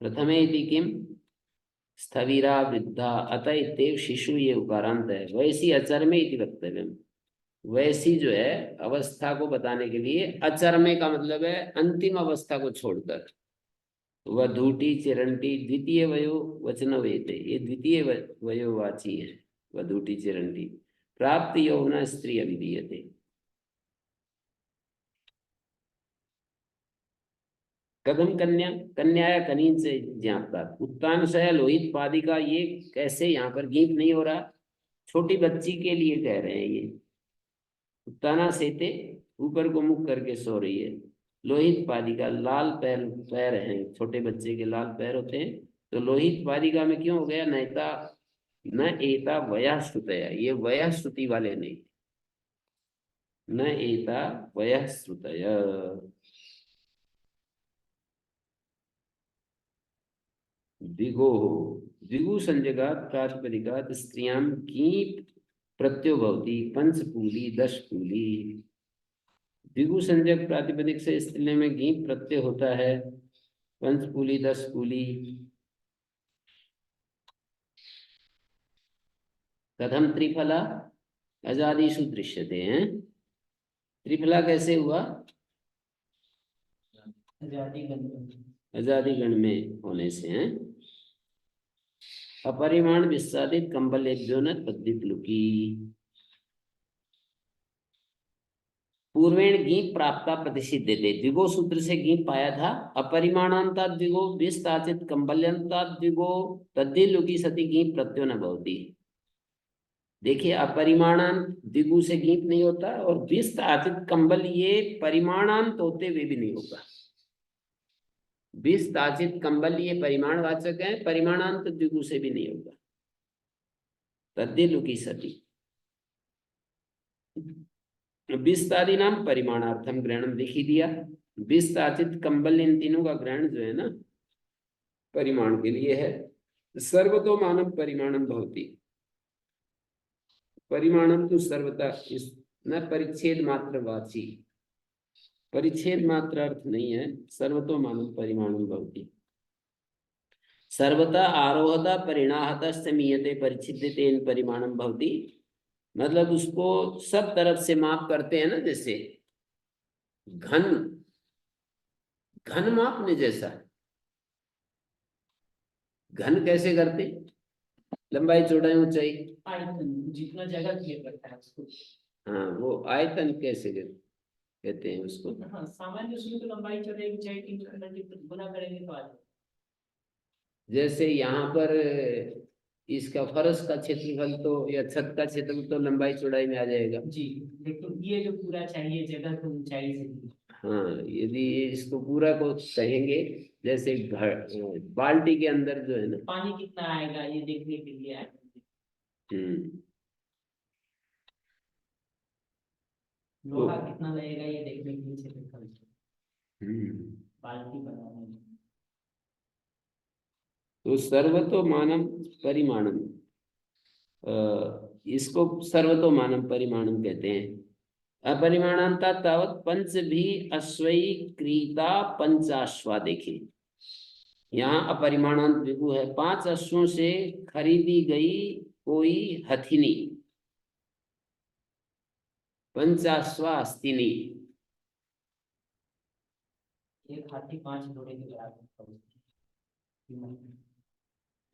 प्रथमे इति किम स्थविरा वृद्धा अतः इत्येव शिशु, ये उकारांत है। वैसी अचर्मे इति वक्तव्यम। वैसी जो है अवस्था को बताने के लिए, अचर्मे का मतलब है अंतिम अवस्था को छोड़कर। वधूटी चिरंटी द्वितीय वयो वचन वेते, ये द्वितीय वयोवाची है। वधूटी चिरंटी प्राप्त यौवना स्त्री अभिधीयते। कदम कन्या, कन्या या कनीन से ज्ञापता। उत्तानशय लोहित पादिका, ये कैसे यहाँ पर गीत नहीं हो रहा? छोटी बच्ची के लिए कह रहे हैं ये। उत्ताना सेते, ऊपर को मुख करके सो रही है। लोहित पादिका, लाल पैर, पैर हैं, छोटे बच्चे के लाल पैर होते हैं। तो लोहित पादिका में क्यों हो गया? नैता न एता वया श्रुतया, ये वया श्रुति वाले नहीं। न एता वया श्रुतया। द्विगो, द्विगु संजगात प्रातिपदिकात स्त्रियां कीप प्रत्यो भवति पंचकूली दशकूली। द्विगु संजक प्रातिपदिक से स्त्रीलिंग में गीप प्रत्यय होता है, पंचकूली दशकूली। कथम त्रिफला अजादीषु दृश्यते हैं। त्रिफला कैसे हुआ? आजादी गण में होने से हैं। अपरिमाण विस्तादित कंबल तद्दित लुकी। पूर्वेण गीप प्राप्ता प्रतिषिद्धते, द्विगो सूत्र से गीप पाया था। अपरिमाणांता द्विगो विस्ताचित कंबल्यंता द्विगो तद्दि लुकी सती गीप प्रत्यो न भवति। देखिए, अपरिमाणांत द्विगु से गीत नहीं होता, और विस्ताचित कंबल, ये परिमाणांत होते हुए भी नहीं होगा। विस्ताचित कंबल ये परिमाणवाचक है, परिमाणांत द्विगु से भी नहीं होगा। तद्दि लुकी सती विस्तादि नाम परिमाणार्थम ग्रहणम लिख ही दिया। विस्ताचित कंबल, इन तीनों का ग्रहण जो है ना, परिमाण के लिए है। सर्वतो मानव परिमाणम भवति। परिमाणम तो सर्वता इस न परिच्छेद मात्र वाची, परिच्छेद मात्र अर्थ नहीं है। सर्वतो मानव परिमाणम भवति। सर्वथा आरोहता परिणाहता मीयते परिच्छिद्यतेन परिमाणम भवति। मतलब उसको सब तरफ से माप करते हैं ना, जैसे घन घन मापने जैसा। घन कैसे करते? लंबाई चौड़ाई ऊंचाई, आयतन जितना जगह क्लियर करता है उसको। हाँ वो आयतन कैसे कहते हैं उसको? हाँ सामान्य उसमें तो लंबाई चौड़ाई ऊंचाई 3 गुना करेंगे तो आ जाएगा। जैसे यहाँ पर इसका फर्श का क्षेत्रफल तो या छत का क्षेत्रफल तो लंबाई चौड़ाई में आ जाएगा जी, लेकिन ये जो पूरा चाहिए जगह तो ऊंचाई से ही। हाँ, यदि इसको पूरा को कहेंगे, जैसे घर बाल्टी के अंदर जो है ना, पानी कितना आएगा ये देखने के लिए आयतन। हम्म लोहा कितना लगेगा ये देखने के लिए क्षेत्रफल हम्म बाल्टी बनाने में। तो सर्वतोमानम परिमाणम, इसको सर्वतोमानम परिमाणम कहते हैं। अपरिमाणांता तावत पंच भी अश्वई क्रीता पंचाश्वा। देखिए यहाँ अपरिमाणांत विभु है, 5 अश्वों से खरीदी गई कोई हथिनी, पंचाश्वा अस्तिनी। एक हाथी 5 घोड़े के बराबर होता है।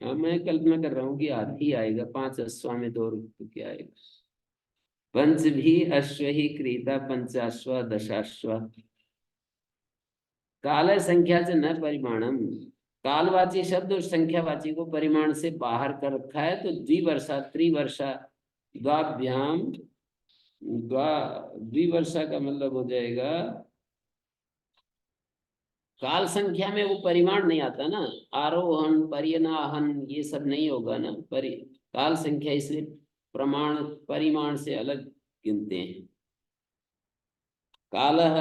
हाँ मैं कल्पना कर रहा हूँ कि हाथी आएगा, 5 अश्वा में 2 तो क्या आएगा। पंच भी अश्व ही क्रीता पंचाश्वा दशाश्वा। काल संख्या से न परिमाणम, कालवाची शब्द और संख्यावाची को परिमाण से बाहर कर रखा है, तो द्विवर्षा त्रिवर्षा द्वाभ्याम द्विवर्षा का मतलब हो जाएगा, काल संख्या में वो परिमाण नहीं आता ना, आरोहण परिणाहन ये सब नहीं होगा ना, काल संख्या इसलिए प्रमाण परिमाण से अलग गिनते हैं। कालः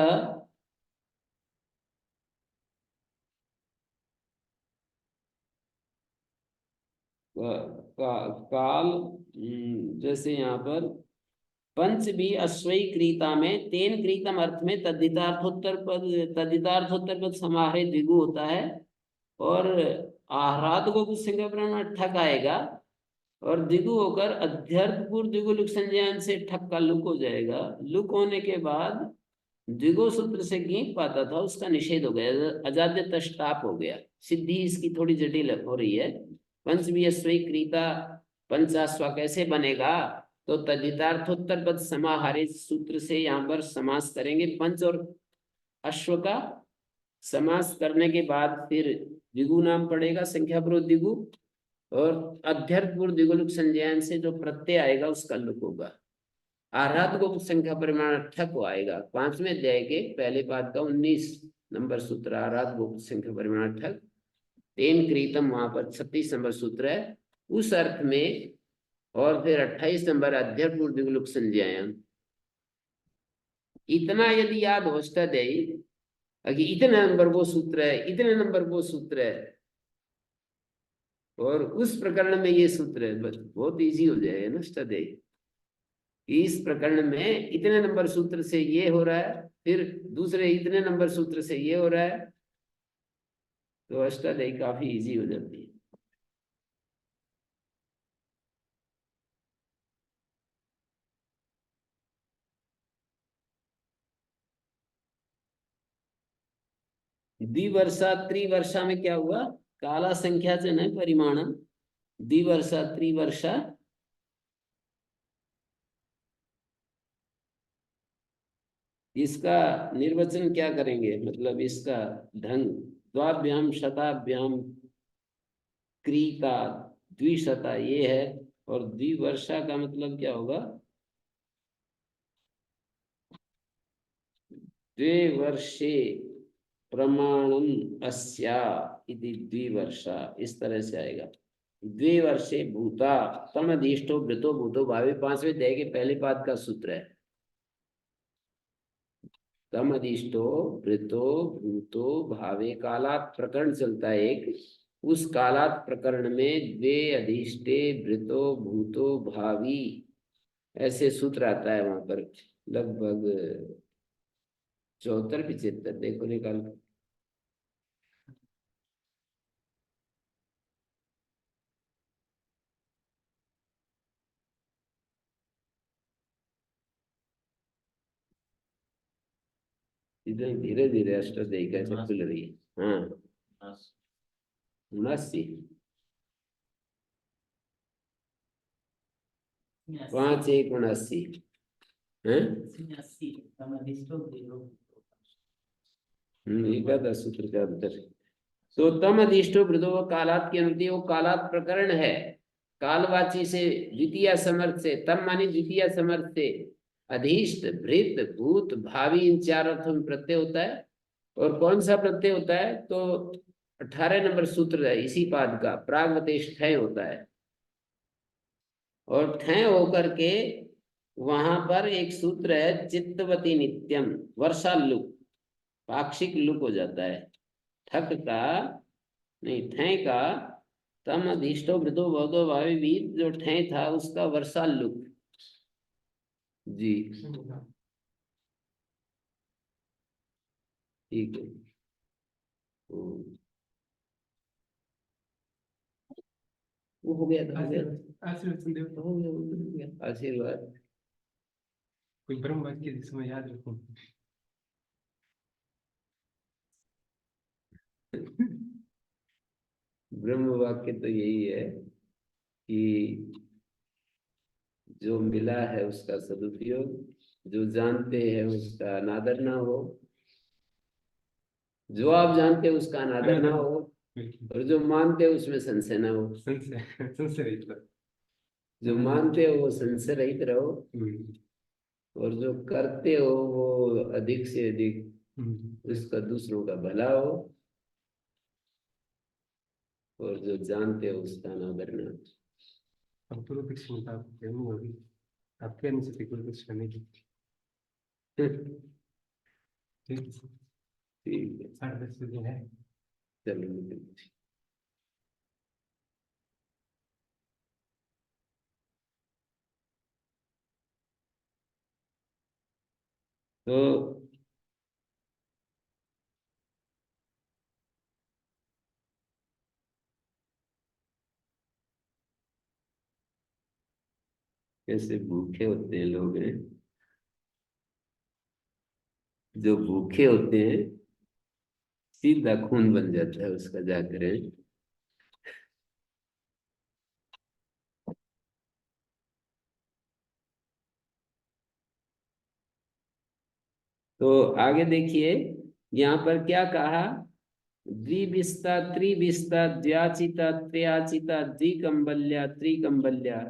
काल, जैसे यहाँ पर पंच भी अश्वई क्रीता में, तेन क्रीतम अर्थ में तद्धितार्थोत्तर पद समाहरे द्विगु होता है, और आहरात को कुछ संज्ञा प्रमाण ठक आएगा, और द्विगु होकर अध्यर्थपूर्व द्विगु लुक संज्ञान से ठक का लुक हो जाएगा। लुक होने के बाद द्विगु सूत्र से गीत पाता था उसका निषेध हो गया, अजाद्य तष्टाप हो गया। सिद्धि इसकी थोड़ी जटिल हो रही है। पंच भी अश्वई क्रीता पंचाश्वा कैसे बनेगा, तो तद्धितार्थोत्तर पद समाहारित सूत्र से यहाँ पर समास करेंगे। पंच और अश्व का समास करने के बाद फिर द्विगु नाम पड़ेगा, संख्या पूर्वक द्विगु, और अध्यर्थ पूर्व द्विगुलुक संज्ञान से जो प्रत्यय आएगा उसका लुक होगा। आराध को संख्या परिमाण ठक को आएगा। 5वें अध्याय के पहले पाद का 19 नंबर सूत्र, आराध को संख्या परिमाण ठक, तेन क्रीतम वहां पर 36 नंबर सूत्र है उस अर्थ में, और फिर 28 नंबर अध्यर्थ पूर्व द्विगुलुक संज्ञान। इतना यदि याद हो कि इतने नंबर वो सूत्र है, इतने नंबर वो सूत्र है, और उस प्रकरण में ये सूत्र है, बस बहुत इजी हो जाएगा ना अष्टाध्यायी। इस प्रकरण में इतने नंबर सूत्र से ये हो रहा है, फिर दूसरे इतने नंबर सूत्र से ये हो रहा है, तो अष्टाध्यायी काफी इजी हो जाती है। द्विवर्षा त्रिवर्षा में क्या हुआ, काला संख्या से न परिमाणम, द्विवर्षा त्रिवर्षा, इसका निर्वचन क्या करेंगे, मतलब इसका ढंग, द्वाभ्याम शताभ्याम क्रीता द्विशता ये है, और द्विवर्षा का मतलब क्या होगा, द्विवर्षे प्रमाणम अस्या इति द्विवर्षा, इस तरह से आएगा। द्विवर्षे भूता तम अधिष्टो वृतो भूतो भावे, 5वें अध्याय के पहले पाद का सूत्र है। तम अधिष्टो वृतो भूतो भावे, कालात प्रकरण चलता है एक, उस कालात प्रकरण में द्वे अधिष्टे वृतो भूतो भावी ऐसे सूत्र आता है वहां पर, लगभग 74-75 देखो निकाल। इधर धीरे धीरे अष्टाध्यायी कैसे खुल रही है। हाँ 79 5 1 79 है। एकादश सूत्र का अंतर। तो तम अधिष्टो वृद्धो कालात की अनुमति, वो कालात प्रकरण है। कालवाची से द्वितीय समर्थ से, तम मानी द्वितीय समर्थ से अधिष्ट भृत भूत भावी इन चार अर्थों में प्रत्यय होता है। और कौन सा प्रत्यय होता है? तो 18 नंबर सूत्र है इसी पाद का, प्रागवतेश ठय होता है। और ठय होकर के वहां पर एक सूत्र है चित्तवती नित्यम, वर्षा लुक, पाक्षिक लुक हो जाता है। ठक का नहीं, ठय का तम अधिष्टो वृद्धो भवदो भावी वीत, जो ठय था उसका वर्षा लुक जी। ठीक है। वो हो गया था, हो गया आशीर्वाद। कोई ब्रह्म वाक्य जिसमें याद रखूं। ब्रह्म वाक्य तो यही है कि जो मिला है उसका सदुपयोग, जो जानते हैं उसका अनादर ना हो, जो आप जानते हैं उसका अनादर ना हो, और जो मानते हैं उसमें संशय ना हो। संशय रहित रहो। जो मानते हो वो संशय रहित रहो, और जो करते हो वो अधिक से अधिक उसका दूसरों का भला हो, और जो जानते हो उसका अनादर ना हो। अब पूर्व पक्ष में आप कहनी होगी, आपके अनुसार पूर्व पक्ष करने की। ठीक है, ठीक है, 10:30 बजे है। चलो। तो कैसे भूखे होते हैं लोग हैं, जो भूखे होते हैं सीधा खून बन जाता है उसका, जाकर है। तो आगे देखिए यहाँ पर क्या कहा, द्विविस्ता त्रिविस्ता द्व्याचिता त्रयाचिता द्विकंबल्या त्रिकंबल्या।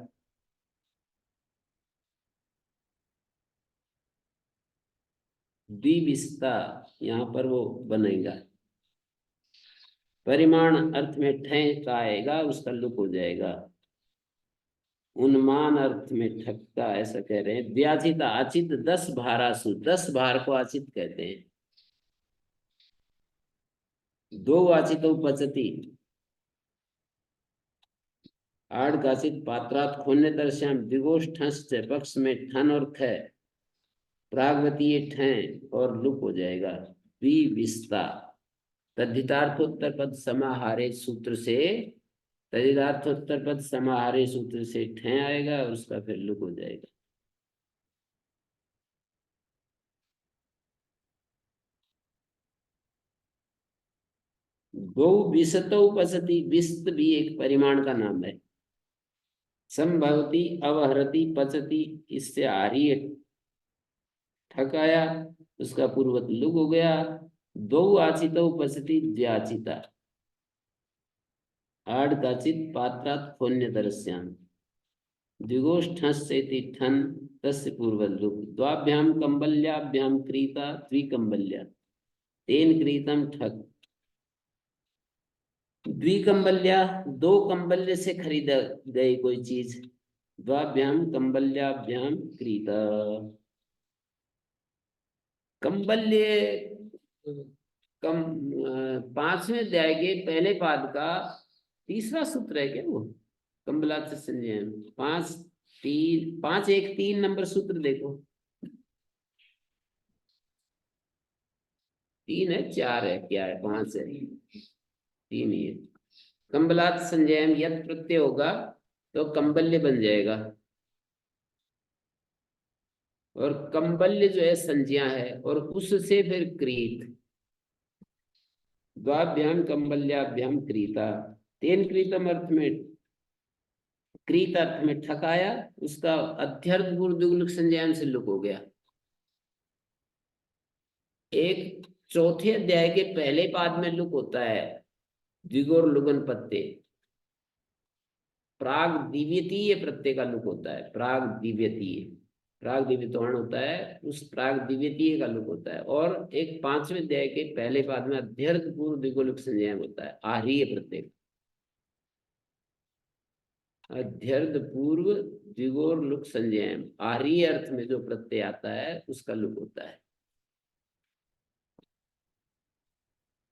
द्विविस्ता यहाँ पर वो बनेगा, परिमाण अर्थ में ठय का आएगा, उसका लुक हो जाएगा। उन्मान अर्थ में ठक्का, ऐसा कह रहे हैं। द्व्याचिता आचित 10 भारासु, 10 भार को आचित कहते हैं। दो आचितो पचती, 8 गाचित पात्रात खोन्य दर्श्याम द्विगोष्ठस्य, पक्ष में ठन और ख, प्रागवतीय ठय और लुक हो जाएगा। विस्ता तद्धितार्थोत्तर पद समाहारे सूत्र से, तद्धितार्थोत्तर पद समाहारे सूत्र से ठय आएगा, उसका फिर लुक हो जाएगा। गौ विशतो पसती, विस्त भी एक परिमाण का नाम है। संभवती अवहरती पचती, इससे आरी ठकाया, उसका पूर्वत लुक हो गया। दो आचित उपस्थिति द्व्याचिता, 8 गाचित पात्रात खोन्य दर्श्याम द्विगोष्ठस्येति ठन, तस्य पूर्वत लुक। द्वाभ्याम कंबल्याभ्याम क्रीता द्विकंबल्या, तेन क्रीतम ठक। द्विकंबल्या 2 कंबल्य से खरीद गई कोई चीज। द्वाभ्याम कंबल्याभ्याम क्रीता, कंबल्य कम 5वें अध्याय के पहले पाद का तीसरा सूत्र है क्या वो? कंबलात से संजय 5 1 3 नंबर सूत्र देखो। 3 है 4 है क्या है 5 है 3 ही है। कंबलात संजय यद प्रत्यय होगा तो कंबल्य बन जाएगा। और कंबल्य जो है संज्ञा है, और उससे फिर क्रीत, द्वाभ्याम कंबल्याभ्याम क्रीता, तेन क्रीतम अर्थ में, क्रीत अर्थ में ठकाया, उसका अध्यर्थ गुरुदुग्लुक संज्ञान से लुक हो गया। एक चौथे अध्याय के पहले पाद में लुक होता है द्विगोर लुगन पत्ते, प्राग दिव्यतीय प्रत्यय का लुक होता है, प्राग दिव्यतीय, प्राग दिव्यतोहण होता है, उस प्राग दिव्यतीय का लुक होता है। और एक पांचवें अध्याय के पहले पाद में अध्यर्थ पूर्व द्विगोर लुक संज्ञा होता है, आहरीय प्रत्यय, अध्यर्थ पूर्व द्विगोर लुक संज्ञा, आहरीय अर्थ में जो प्रत्यय आता है उसका लुक होता है।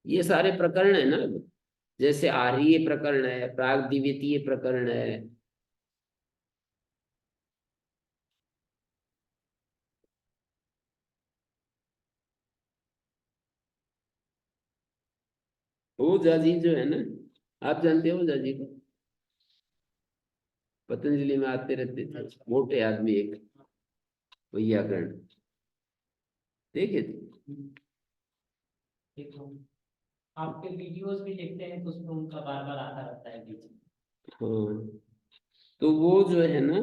ये सारे प्रकरण है ना, जैसे आहरीय प्रकरण है, प्राग दिव्यतीय प्रकरण है, ओझा जी जो है ना, आप जानते हो ओझा जी को, पतंजलि में आते रहते थे, मोटे आदमी, एक वैयाकरण, देखे थे? देखो, आपके वीडियोस भी देखते हैं तो उसमें उनका बार बार आता रहता है बीच में। हाँ, तो वो जो है ना,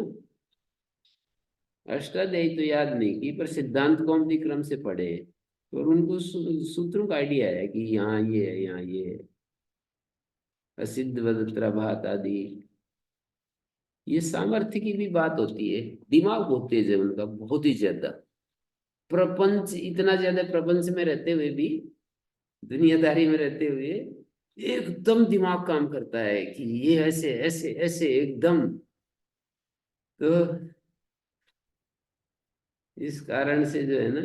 अष्टाध्यायी तो याद नहीं की, पर सिद्धांत कौमुदी क्रम से पढ़े, और उनको सूत्रों का आइडिया है कि यहाँ ये है, यहाँ ये है, असिद्ध वदत्राभात आदि। ये सामर्थ्य की भी बात होती है, दिमाग बहुत तेज है उनका, बहुत ही ज्यादा, प्रपंच, इतना ज्यादा प्रपंच में रहते हुए भी, दुनियादारी में रहते हुए एकदम दिमाग काम करता है कि ये ऐसे ऐसे ऐसे एकदम। तो इस कारण से जो है ना,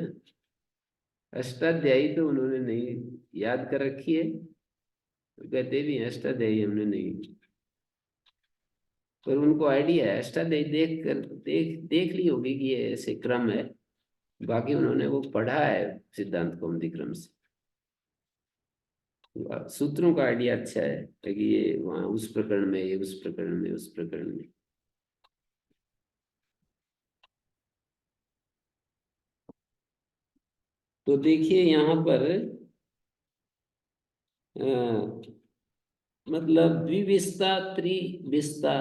अष्टाध्यायी तो उन्होंने नहीं याद कर रखी है, तो कहते भी हैं अष्टाध्यायी हमने नहीं, पर उनको आइडिया है, अष्टाध्यायी देख कर देख ली होगी कि ये ऐसे क्रम है, बाकी उन्होंने वो पढ़ा है सिद्धांत कौमुदी क्रम से, सूत्रों का आइडिया अच्छा है कि ये वहां उस प्रकरण में, ये उस प्रकरण में, उस प्रकरण में। तो देखिए यहाँ पर मतलब द्विविस्ता त्रिविस्ता,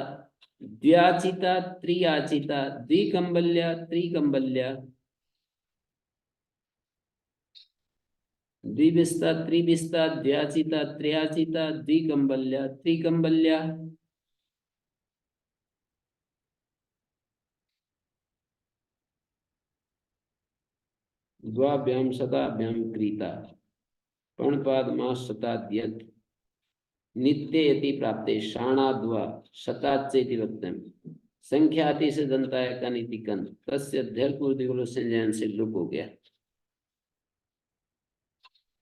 द्व्याचिता त्रियाचिता, द्विकंबल्या त्रिकंबल्या, द्विविस्ता त्रिविस्ता, द्व्याचिता त्रियाचिता, द्विकंबल्या त्रिकंबल्या, द्वाभ्याम शताभ्याम क्रीता, पणपाद मास शताद्यत, नित्य यति प्राप्ते शाणाद्वा शताच्चेति वक्तव्यम, संख्याति से दंताय का नीति कन, तस्य अध्यर्थ संजयन से लुप हो गया,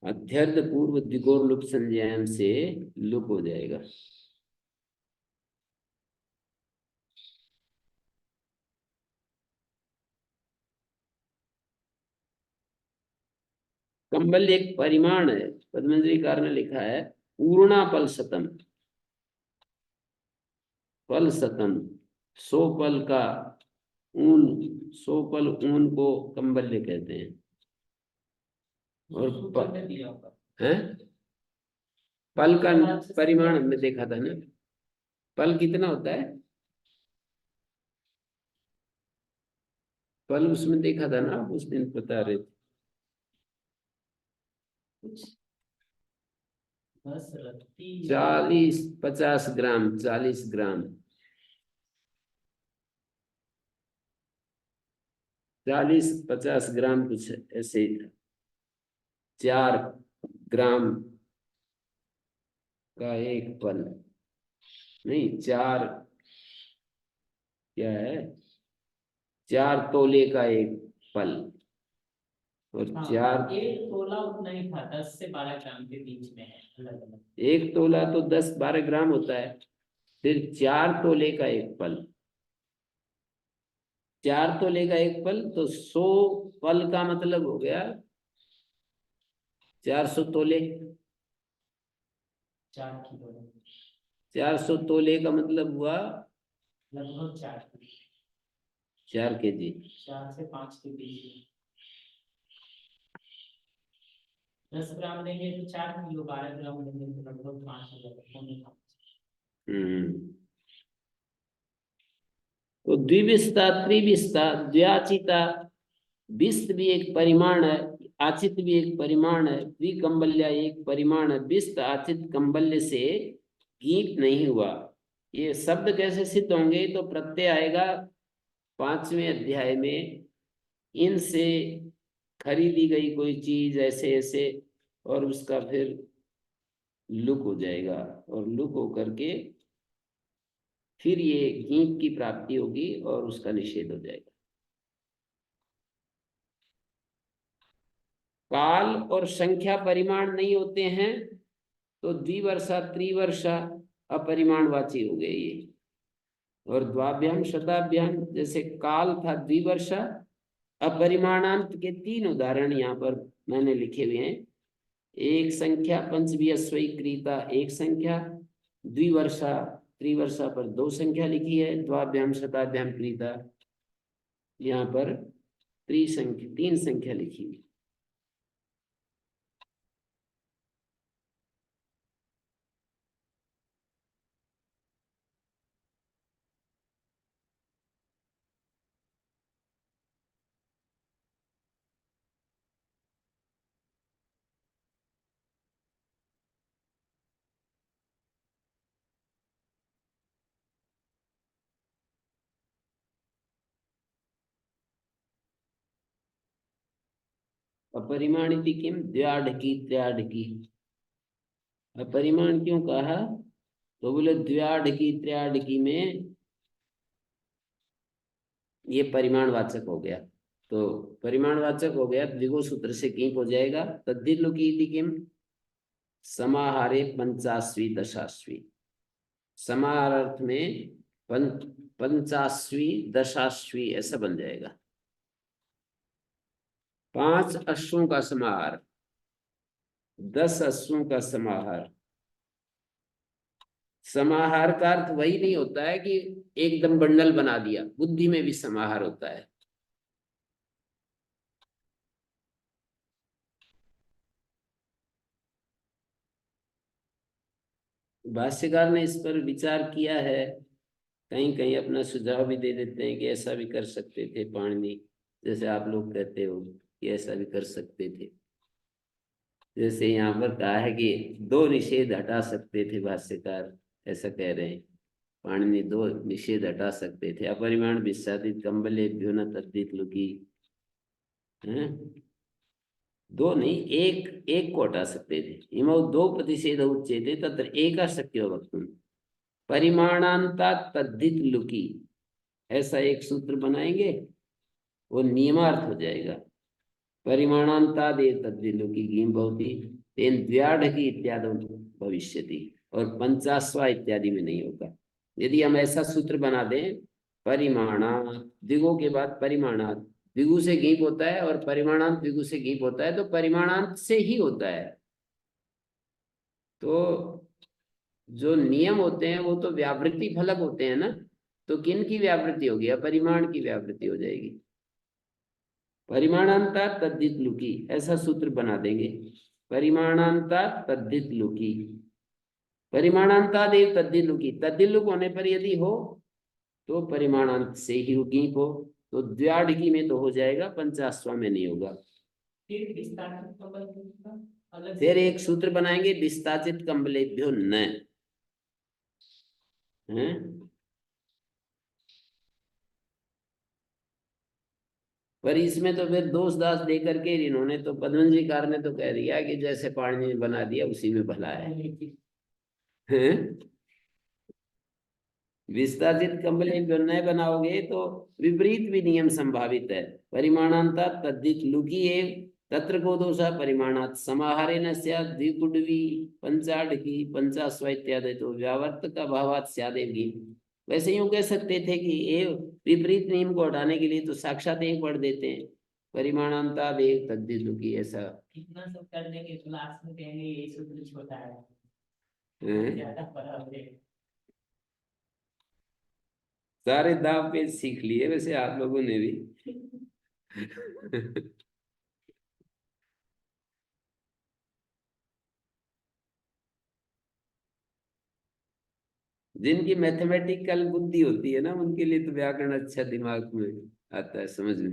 अध्यर्थ पूर्व द्विगोर लुप संज्ञान से लुप हो जाएगा। कंबल एक परिमाण है, पद्मश्रीकार ने लिखा है पूर्णा पल शतम, पल शतम, 100 पल का ऊन, 100 पल ऊन को कंबल्य कहते हैं। और है पल का परिमाण हमने देखा था ना, पल कितना होता है, पल उसमें देखा था ना, आप उस दिन बता रहे थे। 40-50 ग्राम, 40 ग्राम, 40-50 ग्राम कुछ ऐसे ही था, 4 ग्राम का एक पल, नहीं 4, क्या है, 4 तोले का एक पल, और 4, एक तोला उतना ही था, 10 से 12 ग्राम के बीच में है, अलग अलग। एक तोला तो 10-12 ग्राम होता है, फिर 4 तोले का एक पल, 4 तोले का एक पल, तो 100 पल का मतलब हो गया 400 तोले, 4 किलो, 400 तोले का मतलब हुआ लगभग 4 किलो, 4 kg। 4 से 5 के बीच में। 10 ग्राम लेंगे तो 4 किलो, 12 ग्राम लेंगे तो लगभग 5,000। तो द्विविस्ता, त्रिविस्ता, द्व्याचिता, विस्त भी एक परिमाण है, आचित भी एक परिमाण है, द्विकंबल्य एक परिमाण है। विस्त आचित कंबल्य से गीत नहीं हुआ। ये शब्द कैसे सिद्ध होंगे? तो प्रत्यय आएगा 5वें अध्याय में, इनसे खरीदी गई कोई चीज ऐसे ऐसे, और उसका फिर लुक हो जाएगा, और लुक होकर के फिर ये गीत की प्राप्ति होगी और उसका निषेध हो जाएगा। काल और संख्या परिमाण नहीं होते हैं तो द्विवर्षा त्रिवर्षा अपरिमाणवाची हो गए ये। और द्वाभ्याम शताभ्याम, जैसे काल था द्विवर्षा, अपरिमाणांत के 3 उदाहरण यहाँ पर मैंने लिखे हुए हैं। एक संख्या पंचवियस्वई क्रीता, एक संख्या, द्विवर्षा त्रिवर्षा पर 2 संख्या लिखी है, द्वाभ्याम शताभ्याम क्रीता यहाँ पर 3 संख्या लिखी है। अपरिमाणिति किम? द्व्याढकी त्र्याढकी। अपरिमाण क्यों कहा? तो बोले द्व्याढकी त्र्याढकी में ये परिमाणवाचक हो गया। तो परिमाणवाचक हो गया, द्विगु सूत्र से कीप हो जाएगा। तद्धिल्लुकी किम? समाहारे 50वीं दशाश्वी। समाहार अर्थ में 50वीं दशाश्वी ऐसा बन जाएगा। 5 अश्वों का समाहार, 10 अश्वों का समाहार। समाहार का अर्थ वही नहीं होता है कि एकदम बंडल बना दिया, बुद्धि में भी समाहार होता है। भाष्यकार ने इस पर विचार किया है, कहीं कहीं अपना सुझाव भी दे देते हैं कि ऐसा भी कर सकते थे पाणिनि, जैसे आप लोग कहते हो कि ऐसा भी कर सकते थे। जैसे यहाँ पर कहा है कि 2 निषेध हटा सकते थे भाष्यकार, ऐसा कह रहे हैं। पाणिनि 2 निषेध हटा सकते थे। अपरिमाण विस्सादित कंबलेभ्यो न तद्धित लुकी, हैं? 2 नहीं, एक को हटा सकते थे। इमौ 2 प्रतिषेध उच्यते तत्र एका शक्यो वक्तुम् परिमाणांता तद्धित लुकी, ऐसा एक सूत्र बनाएंगे, वो नियमार्थ हो जाएगा। परिमाणांता दे तद्धित लुकी गीम भवति तेन द्व्याढकी इत्यादि भविष्यति, और 50वां इत्यादि में नहीं होगा। यदि हम ऐसा सूत्र बना दें, परिमाणात द्विगु के बाद परिमाणात, द्विगु से गीप होता है और परिमाणांत द्विगु से गीप होता है, तो परिमाणांत से ही होता है। तो जो नियम होते हैं वो तो व्यावृत्ति फलक होते हैं ना, तो किन की व्यावृत्ति होगी? अपरिमाण की व्यावृत्ति हो जाएगी। परिमाणांता तद्धित लुकी, ऐसा सूत्र बना देंगे। परिमाणांता तद्धित लुकी, परिमाणांता देव तद्धित लुकी, तद्धित लुक होने पर यदि हो तो परिमाणांत से ही होगी हो, तो द्व्याढकी में तो हो जाएगा, 50वां में नहीं होगा। फिर विस्तारित कंबल का अलग फिर एक सूत्र बनाएंगे, विस्ताचित कंबलेभ्यो न, हैं? पर इसमें तो फिर दोष दास दे करके इन्होंने तो, पद्मजी कार ने तो कह दिया कि जैसे पाणिनि ने बना दिया उसी में भला है, हैं? विस्तारित कंबलेभ्यो न बनाओगे तो विपरीत भी नियम संभावित है। परिमाणांता तद्धित लुकी एव तत्र को दोषा परिमाणात समाहारे न स्यात् द्विकुड्वी पंचाढकी 50वां इत्यादि, तो व्यावर्तक अभावात् स्यादेव। वैसे यूं कह सकते थे कि ये विपरीत नियम को हटाने के लिए तो साक्षात एक पढ़ देते हैं, परिमाणांता देव तद्धित लुकी, ऐसा। कितना सब कर देंगे क्लास में, कहेंगे ये सूत्र छोटा है, हैं? ज्यादा पढ़ा हो जाएगा। सारे दाव पेच सीख लिए वैसे आप लोगों ने भी। जिनकी मैथमेटिकल बुद्धि होती है ना, उनके लिए तो व्याकरण अच्छा दिमाग में आता है, समझ में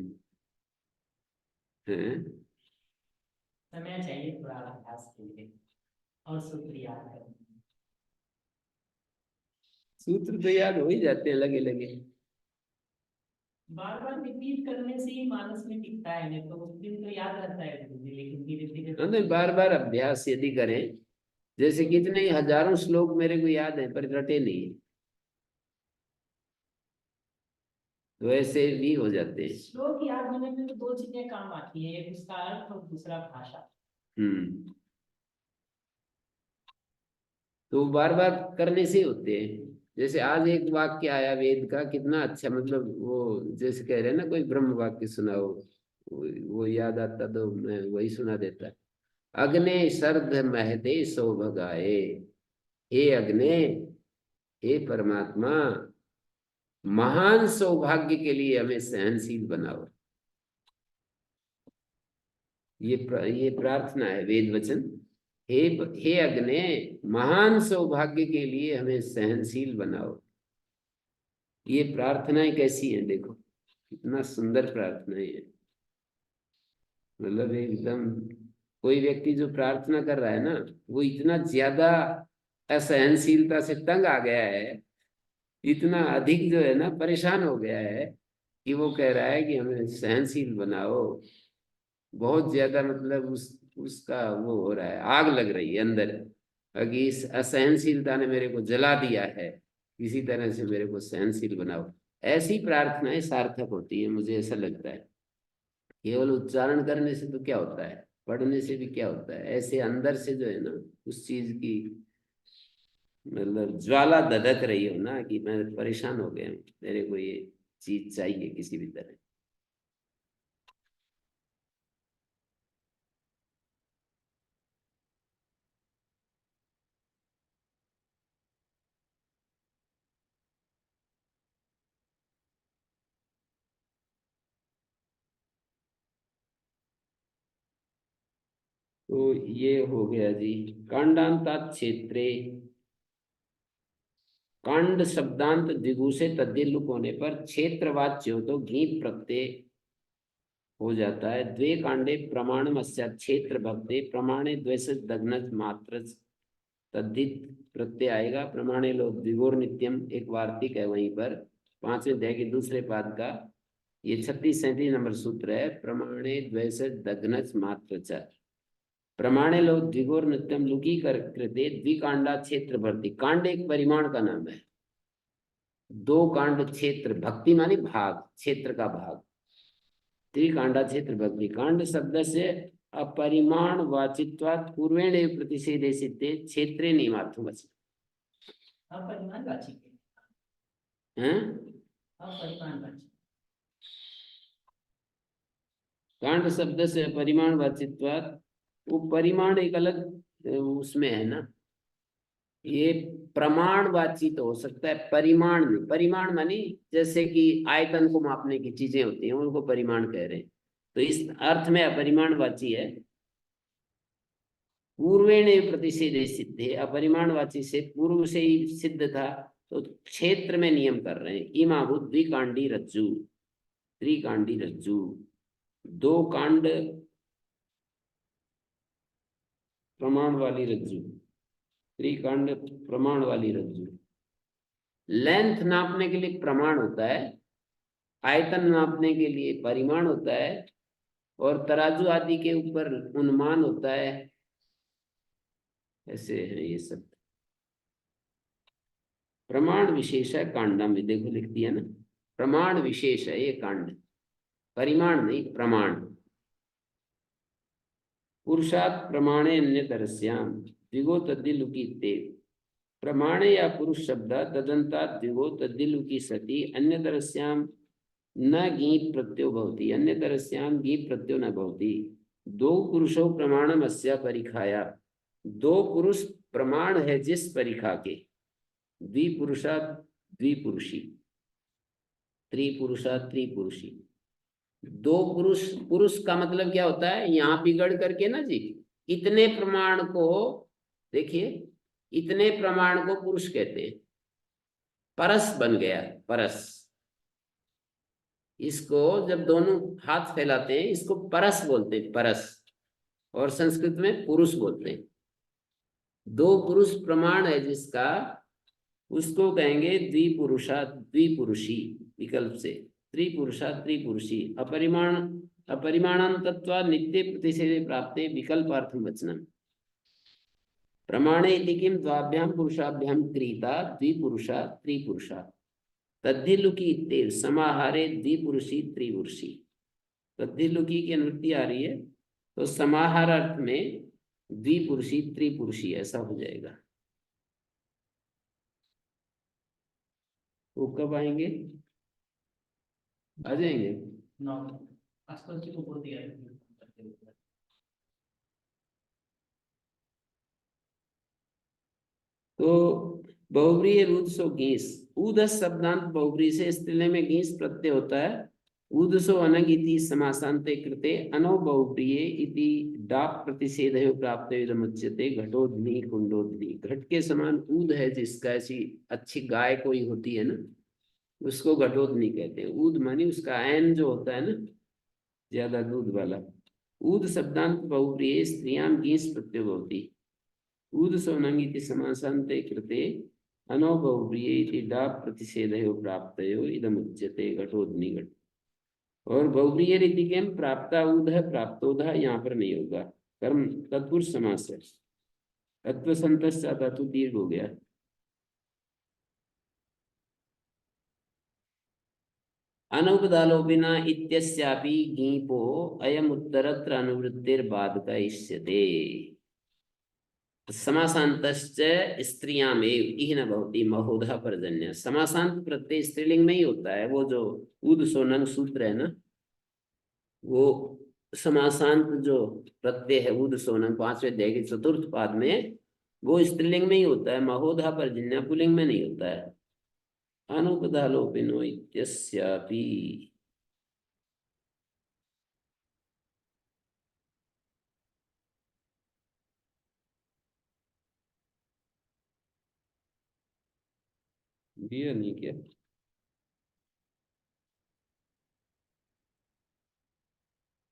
है। समय चाहिए थोड़ा अभ्यास के लिए और सूत्र याद करने। सूत्र तो याद हो ही जाते हैं लगे लगे। बार बार रिपीट करने से ही मानस में टिकता है, नहीं तो उस दिन तो याद रहता है धीरे, लेकिन धीरे धीरे नहीं, बार बार अभ्यास यदि करें, जैसे कितने ही हजारों श्लोक मेरे को याद है पर रटे नहीं, तो ऐसे भी हो जाते हैं। श्लोक याद होने में तो दो चीजें काम आती है, एक उसका अर्थ और दूसरा भाषा। तो बार बार करने से होते हैं। जैसे आज एक वाक्य आया वेद का, कितना अच्छा, मतलब वो जैसे कह रहे हैं ना, कोई ब्रह्म वाक्य सुनाओ, वो याद आता तो मैं वही सुना देता। अग्ने सर्द महते सौभगाए, हे अग्ने, हे परमात्मा, महान सौभाग्य के लिए हमें सहनशील बनाओ। ये प्रार्थना है, वेद वचन। हे अग्ने, महान सौभाग्य के लिए हमें सहनशील बनाओ। ये प्रार्थनाएं कैसी हैं देखो, कितना सुंदर प्रार्थनाएं है। मतलब एकदम, कोई व्यक्ति जो प्रार्थना कर रहा है ना, वो इतना ज्यादा असहनशीलता से तंग आ गया है, इतना अधिक जो है ना परेशान हो गया है, कि वो कह रहा है कि हमें सहनशील बनाओ। बहुत ज्यादा, मतलब उसका वो हो रहा है, आग लग रही है अंदर, कि इस असहनशीलता ने मेरे को जला दिया है, किसी तरह से मेरे को सहनशील बनाओ। ऐसी प्रार्थनाएं सार्थक होती है, मुझे ऐसा लगता है। केवल उच्चारण करने से तो क्या होता है, पढ़ने से भी क्या होता है, ऐसे अंदर से जो है ना उस चीज की, मतलब ज्वाला धधक रही हो ना, कि मैं परेशान हो गया हूँ, मेरे को ये चीज चाहिए किसी भी तरह। तो ये हो गया जी। कांडांता क्षेत्रे, कांड शब्दांत द्विगु से तद्दिलुक होने पर क्षेत्रवाच्य हो तो घी प्रत्यय हो जाता है। द्वे कांडे प्रमाणमस्या क्षेत्र भक्ते, प्रमाणे द्वैस दग्नज मात्र तद्धित प्रत्यय आएगा। प्रमाणे लोग द्विगोर नित्यम, एक वार्तिक है वहीं पर 5वें अध्याय के दूसरे पाद का, ये 36-37 नंबर सूत्र है। प्रमाणे द्वैस दग्नज मात्र च, प्रमाणे लोग द्विगोर नित्यम लुकी कर कृते द्विकांडा क्षेत्र भक्ति। कांड एक परिमाण का नाम है, दो कांड क्षेत्र, भक्ति मानी भाग, क्षेत्र का भाग, त्रिकांडा क्षेत्र भक्ति। कांड शब्द से अपरिमाण वाचित्वात् पूर्वेण एव प्रतिषेधे सिद्धे क्षेत्रे नियमार्थमस्ति। अपरिमाणवाची हैं? अपरिमाणवाची कांड शब्द से परिमाण वाचित्वात्, वो परिमाण एक अलग उसमें है ना, ये प्रमाणवाची तो हो सकता है, परिमाण नहीं। परिमाण मानी जैसे कि आयतन को मापने की चीजें होती हैं, उनको परिमाण कह रहे हैं, तो इस अर्थ में अपरिमाणवाची है। पूर्वेण प्रतिषेधे सिद्धे, अपरिमाणवाची से पूर्व से ही सिद्ध था, तो क्षेत्र में नियम कर रहे हैं। इमाभूत द्विकांडी रज्जु, त्रिकांडी रज्जु, दो कांड प्रमाण वाली रज्जु, त्रिकांड प्रमाण वाली रज्जु। लेंथ नापने के लिए प्रमाण होता है, आयतन नापने के लिए परिमाण होता है, और तराजू आदि के ऊपर अनुमान होता है। ऐसे है ये सब। प्रमाण विशेष है कांडा में, देखो लिख दिया ना, प्रमाण विशेष है ये कांड, परिमाण नहीं, प्रमाण। पुरुषात् प्रमाणे अन्यतरस्याम द्विगो तद्दिलुकी ते, प्रमाणे या पुरुष शब्द तदंता द्विगो तद्दिलुकी सति अन्यतरस्याम न घी प्रत्यो भवति, अन्यतरस्याम घी प्रत्यो न भवति। दो पुरुषों प्रमाणम अस्या परिखाया, दो पुरुष प्रमाण है जिस परिखा के, द्विपुरुषा द्विपुरुषी। त्रिपुरुषा त्रिपुरुषी। दो पुरुष, पुरुष का मतलब क्या होता है, यहाँ बिगड़ करके ना जी, इतने प्रमाण को देखिए, इतने प्रमाण को पुरुष कहते हैं। परस बन गया, परस। इसको जब दोनों हाथ फैलाते हैं इसको परस बोलते हैं, परस। और संस्कृत में पुरुष बोलते हैं। दो पुरुष प्रमाण है जिसका, उसको कहेंगे द्विपुरुषा द्विपुरुषी विकल्प से। त्रिपुरुषा त्रिपुरुषी। अपरिमाण अपरिमाणांतत्वा नित्य प्रतिषेधे प्राप्ते विकल्पार्थम वचनम। प्रमाणे इति किम द्वाभ्याम पुरुषाभ्याम क्रीता द्विपुरुषा त्रिपुरुषा। तद्धिलुकी इत्येव समाहारे द्विपुरुषी त्रिपुरुषी। तद्धिलुकी की अनुवृत्ति आ रही है तो समाहार अर्थ में द्विपुरुषी त्रिपुरुषी ऐसा हो जाएगा। वो कब आएंगे, आ जाएंगे? नौ आसपास जी को बोल दिया है। तो बहुव्रीहि रुद्सो गीस। ऊदस शब्दांत बहुव्रीहि से स्त्रीलिंग में गीस प्रत्यय होता है। ऊदसो अनग इति समासान्ते कृते अनो बहुव्रीहि इति डाक प्रतिषेधयो प्राप्तव्यमुच्यते। घटोद्नि कुंडोद्नि। घट के समान ऊद है जिसका, ऐसी अच्छी गाय कोई होती है ना, उसको घटोद्नि कहते हैं। ऊद मानी उसका ऐन जो होता है ना, ज्यादा दूध वाला। ऊद शब्दांत बहुव्रीहि स्त्रियां गीस प्रत्यय होती। ऊद सोनंगिति समासान्ते कृते अनो बहुव्रीहि इति डाक प्रतिषेधयो प्राप्तयो इदमुच्यते। घटोद्नि घट। और बहुव्रीहि रीति के प्राप्ता ऊद है, प्राप्तोधा यहाँ पर नहीं होगा, कर्म तत्पुरुष समास है। तत्व संतस्या धातु दीर्घ हो गया। अनुपदालोपिना इत्यस्यापि गीपो अयम उत्तरत्र अनुवृत्तिर्बाधक इष्यते। समासांतश्च स्त्रियामेव इह न भवति महोधा पर्जन्य। समासांत प्रत्यय स्त्रीलिंग में ही होता है। वो जो उद सोनंग सूत्र है ना, वो समासांत जो प्रत्यय है उद सोनंग पांचवें अध्याय के चतुर्थ पाद में, वो स्त्रीलिंग में ही होता है। महोधा पर्जन्य पुल्लिंग में नहीं होता है। अनुपदालोपिनो इत्यस्यापि। दिया नहीं क्या?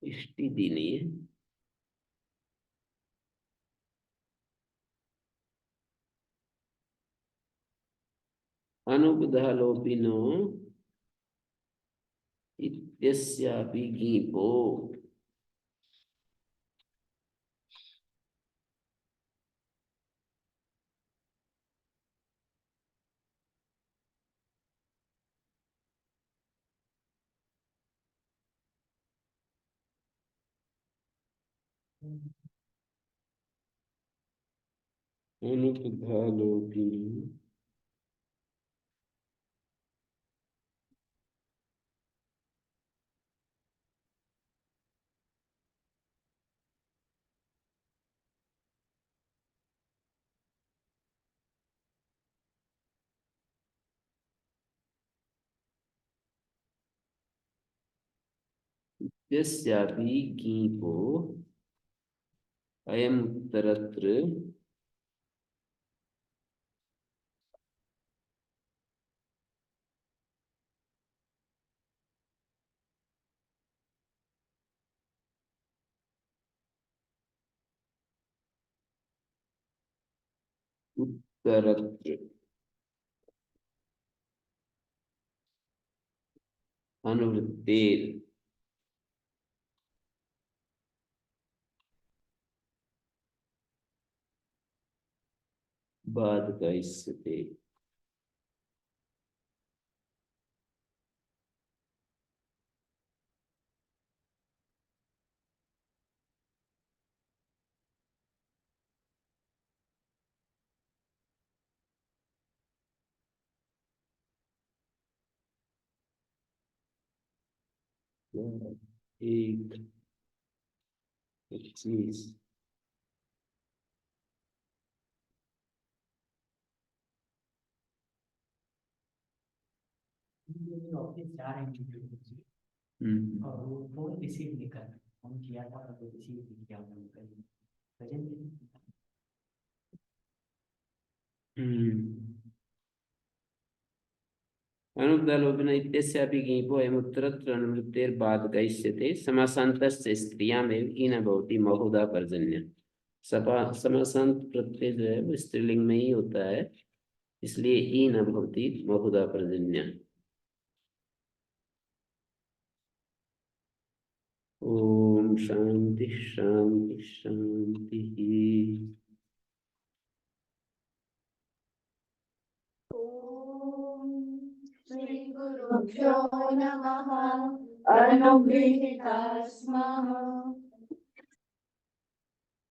इष्टि दी नहीं है। अनुपदालोपिनो इत्यस्यापि गीपो। अनुपदालोपिनो यस्यापि गीपो अयम उत्तरत्र उत्तरत्र अनुवृत्तेर बाधक इष्यते। एक 25। ऑफिस जा रहे हैं और वो फोन रिसीव नहीं कर रहे, फोन किया था और वो रिसीव नहीं किया उन्होंने, अनुपदलोपन इत्यस्यापि ङीपो अयमुत्तरत्र अनुवृत्तेर्बाध गइष्यते समासान्तस्य स्त्रियामेव ईन भवति बहुधा पर्जन्य। समासांत प्रत्यय जो है वो स्त्रीलिंग में ही होता है, इसलिए ईन भवति बहुधा पर्जन्य। ओम शांति शांति शांति। श्री गुरुभ्यो नमः। अनुगृहीता स्मः।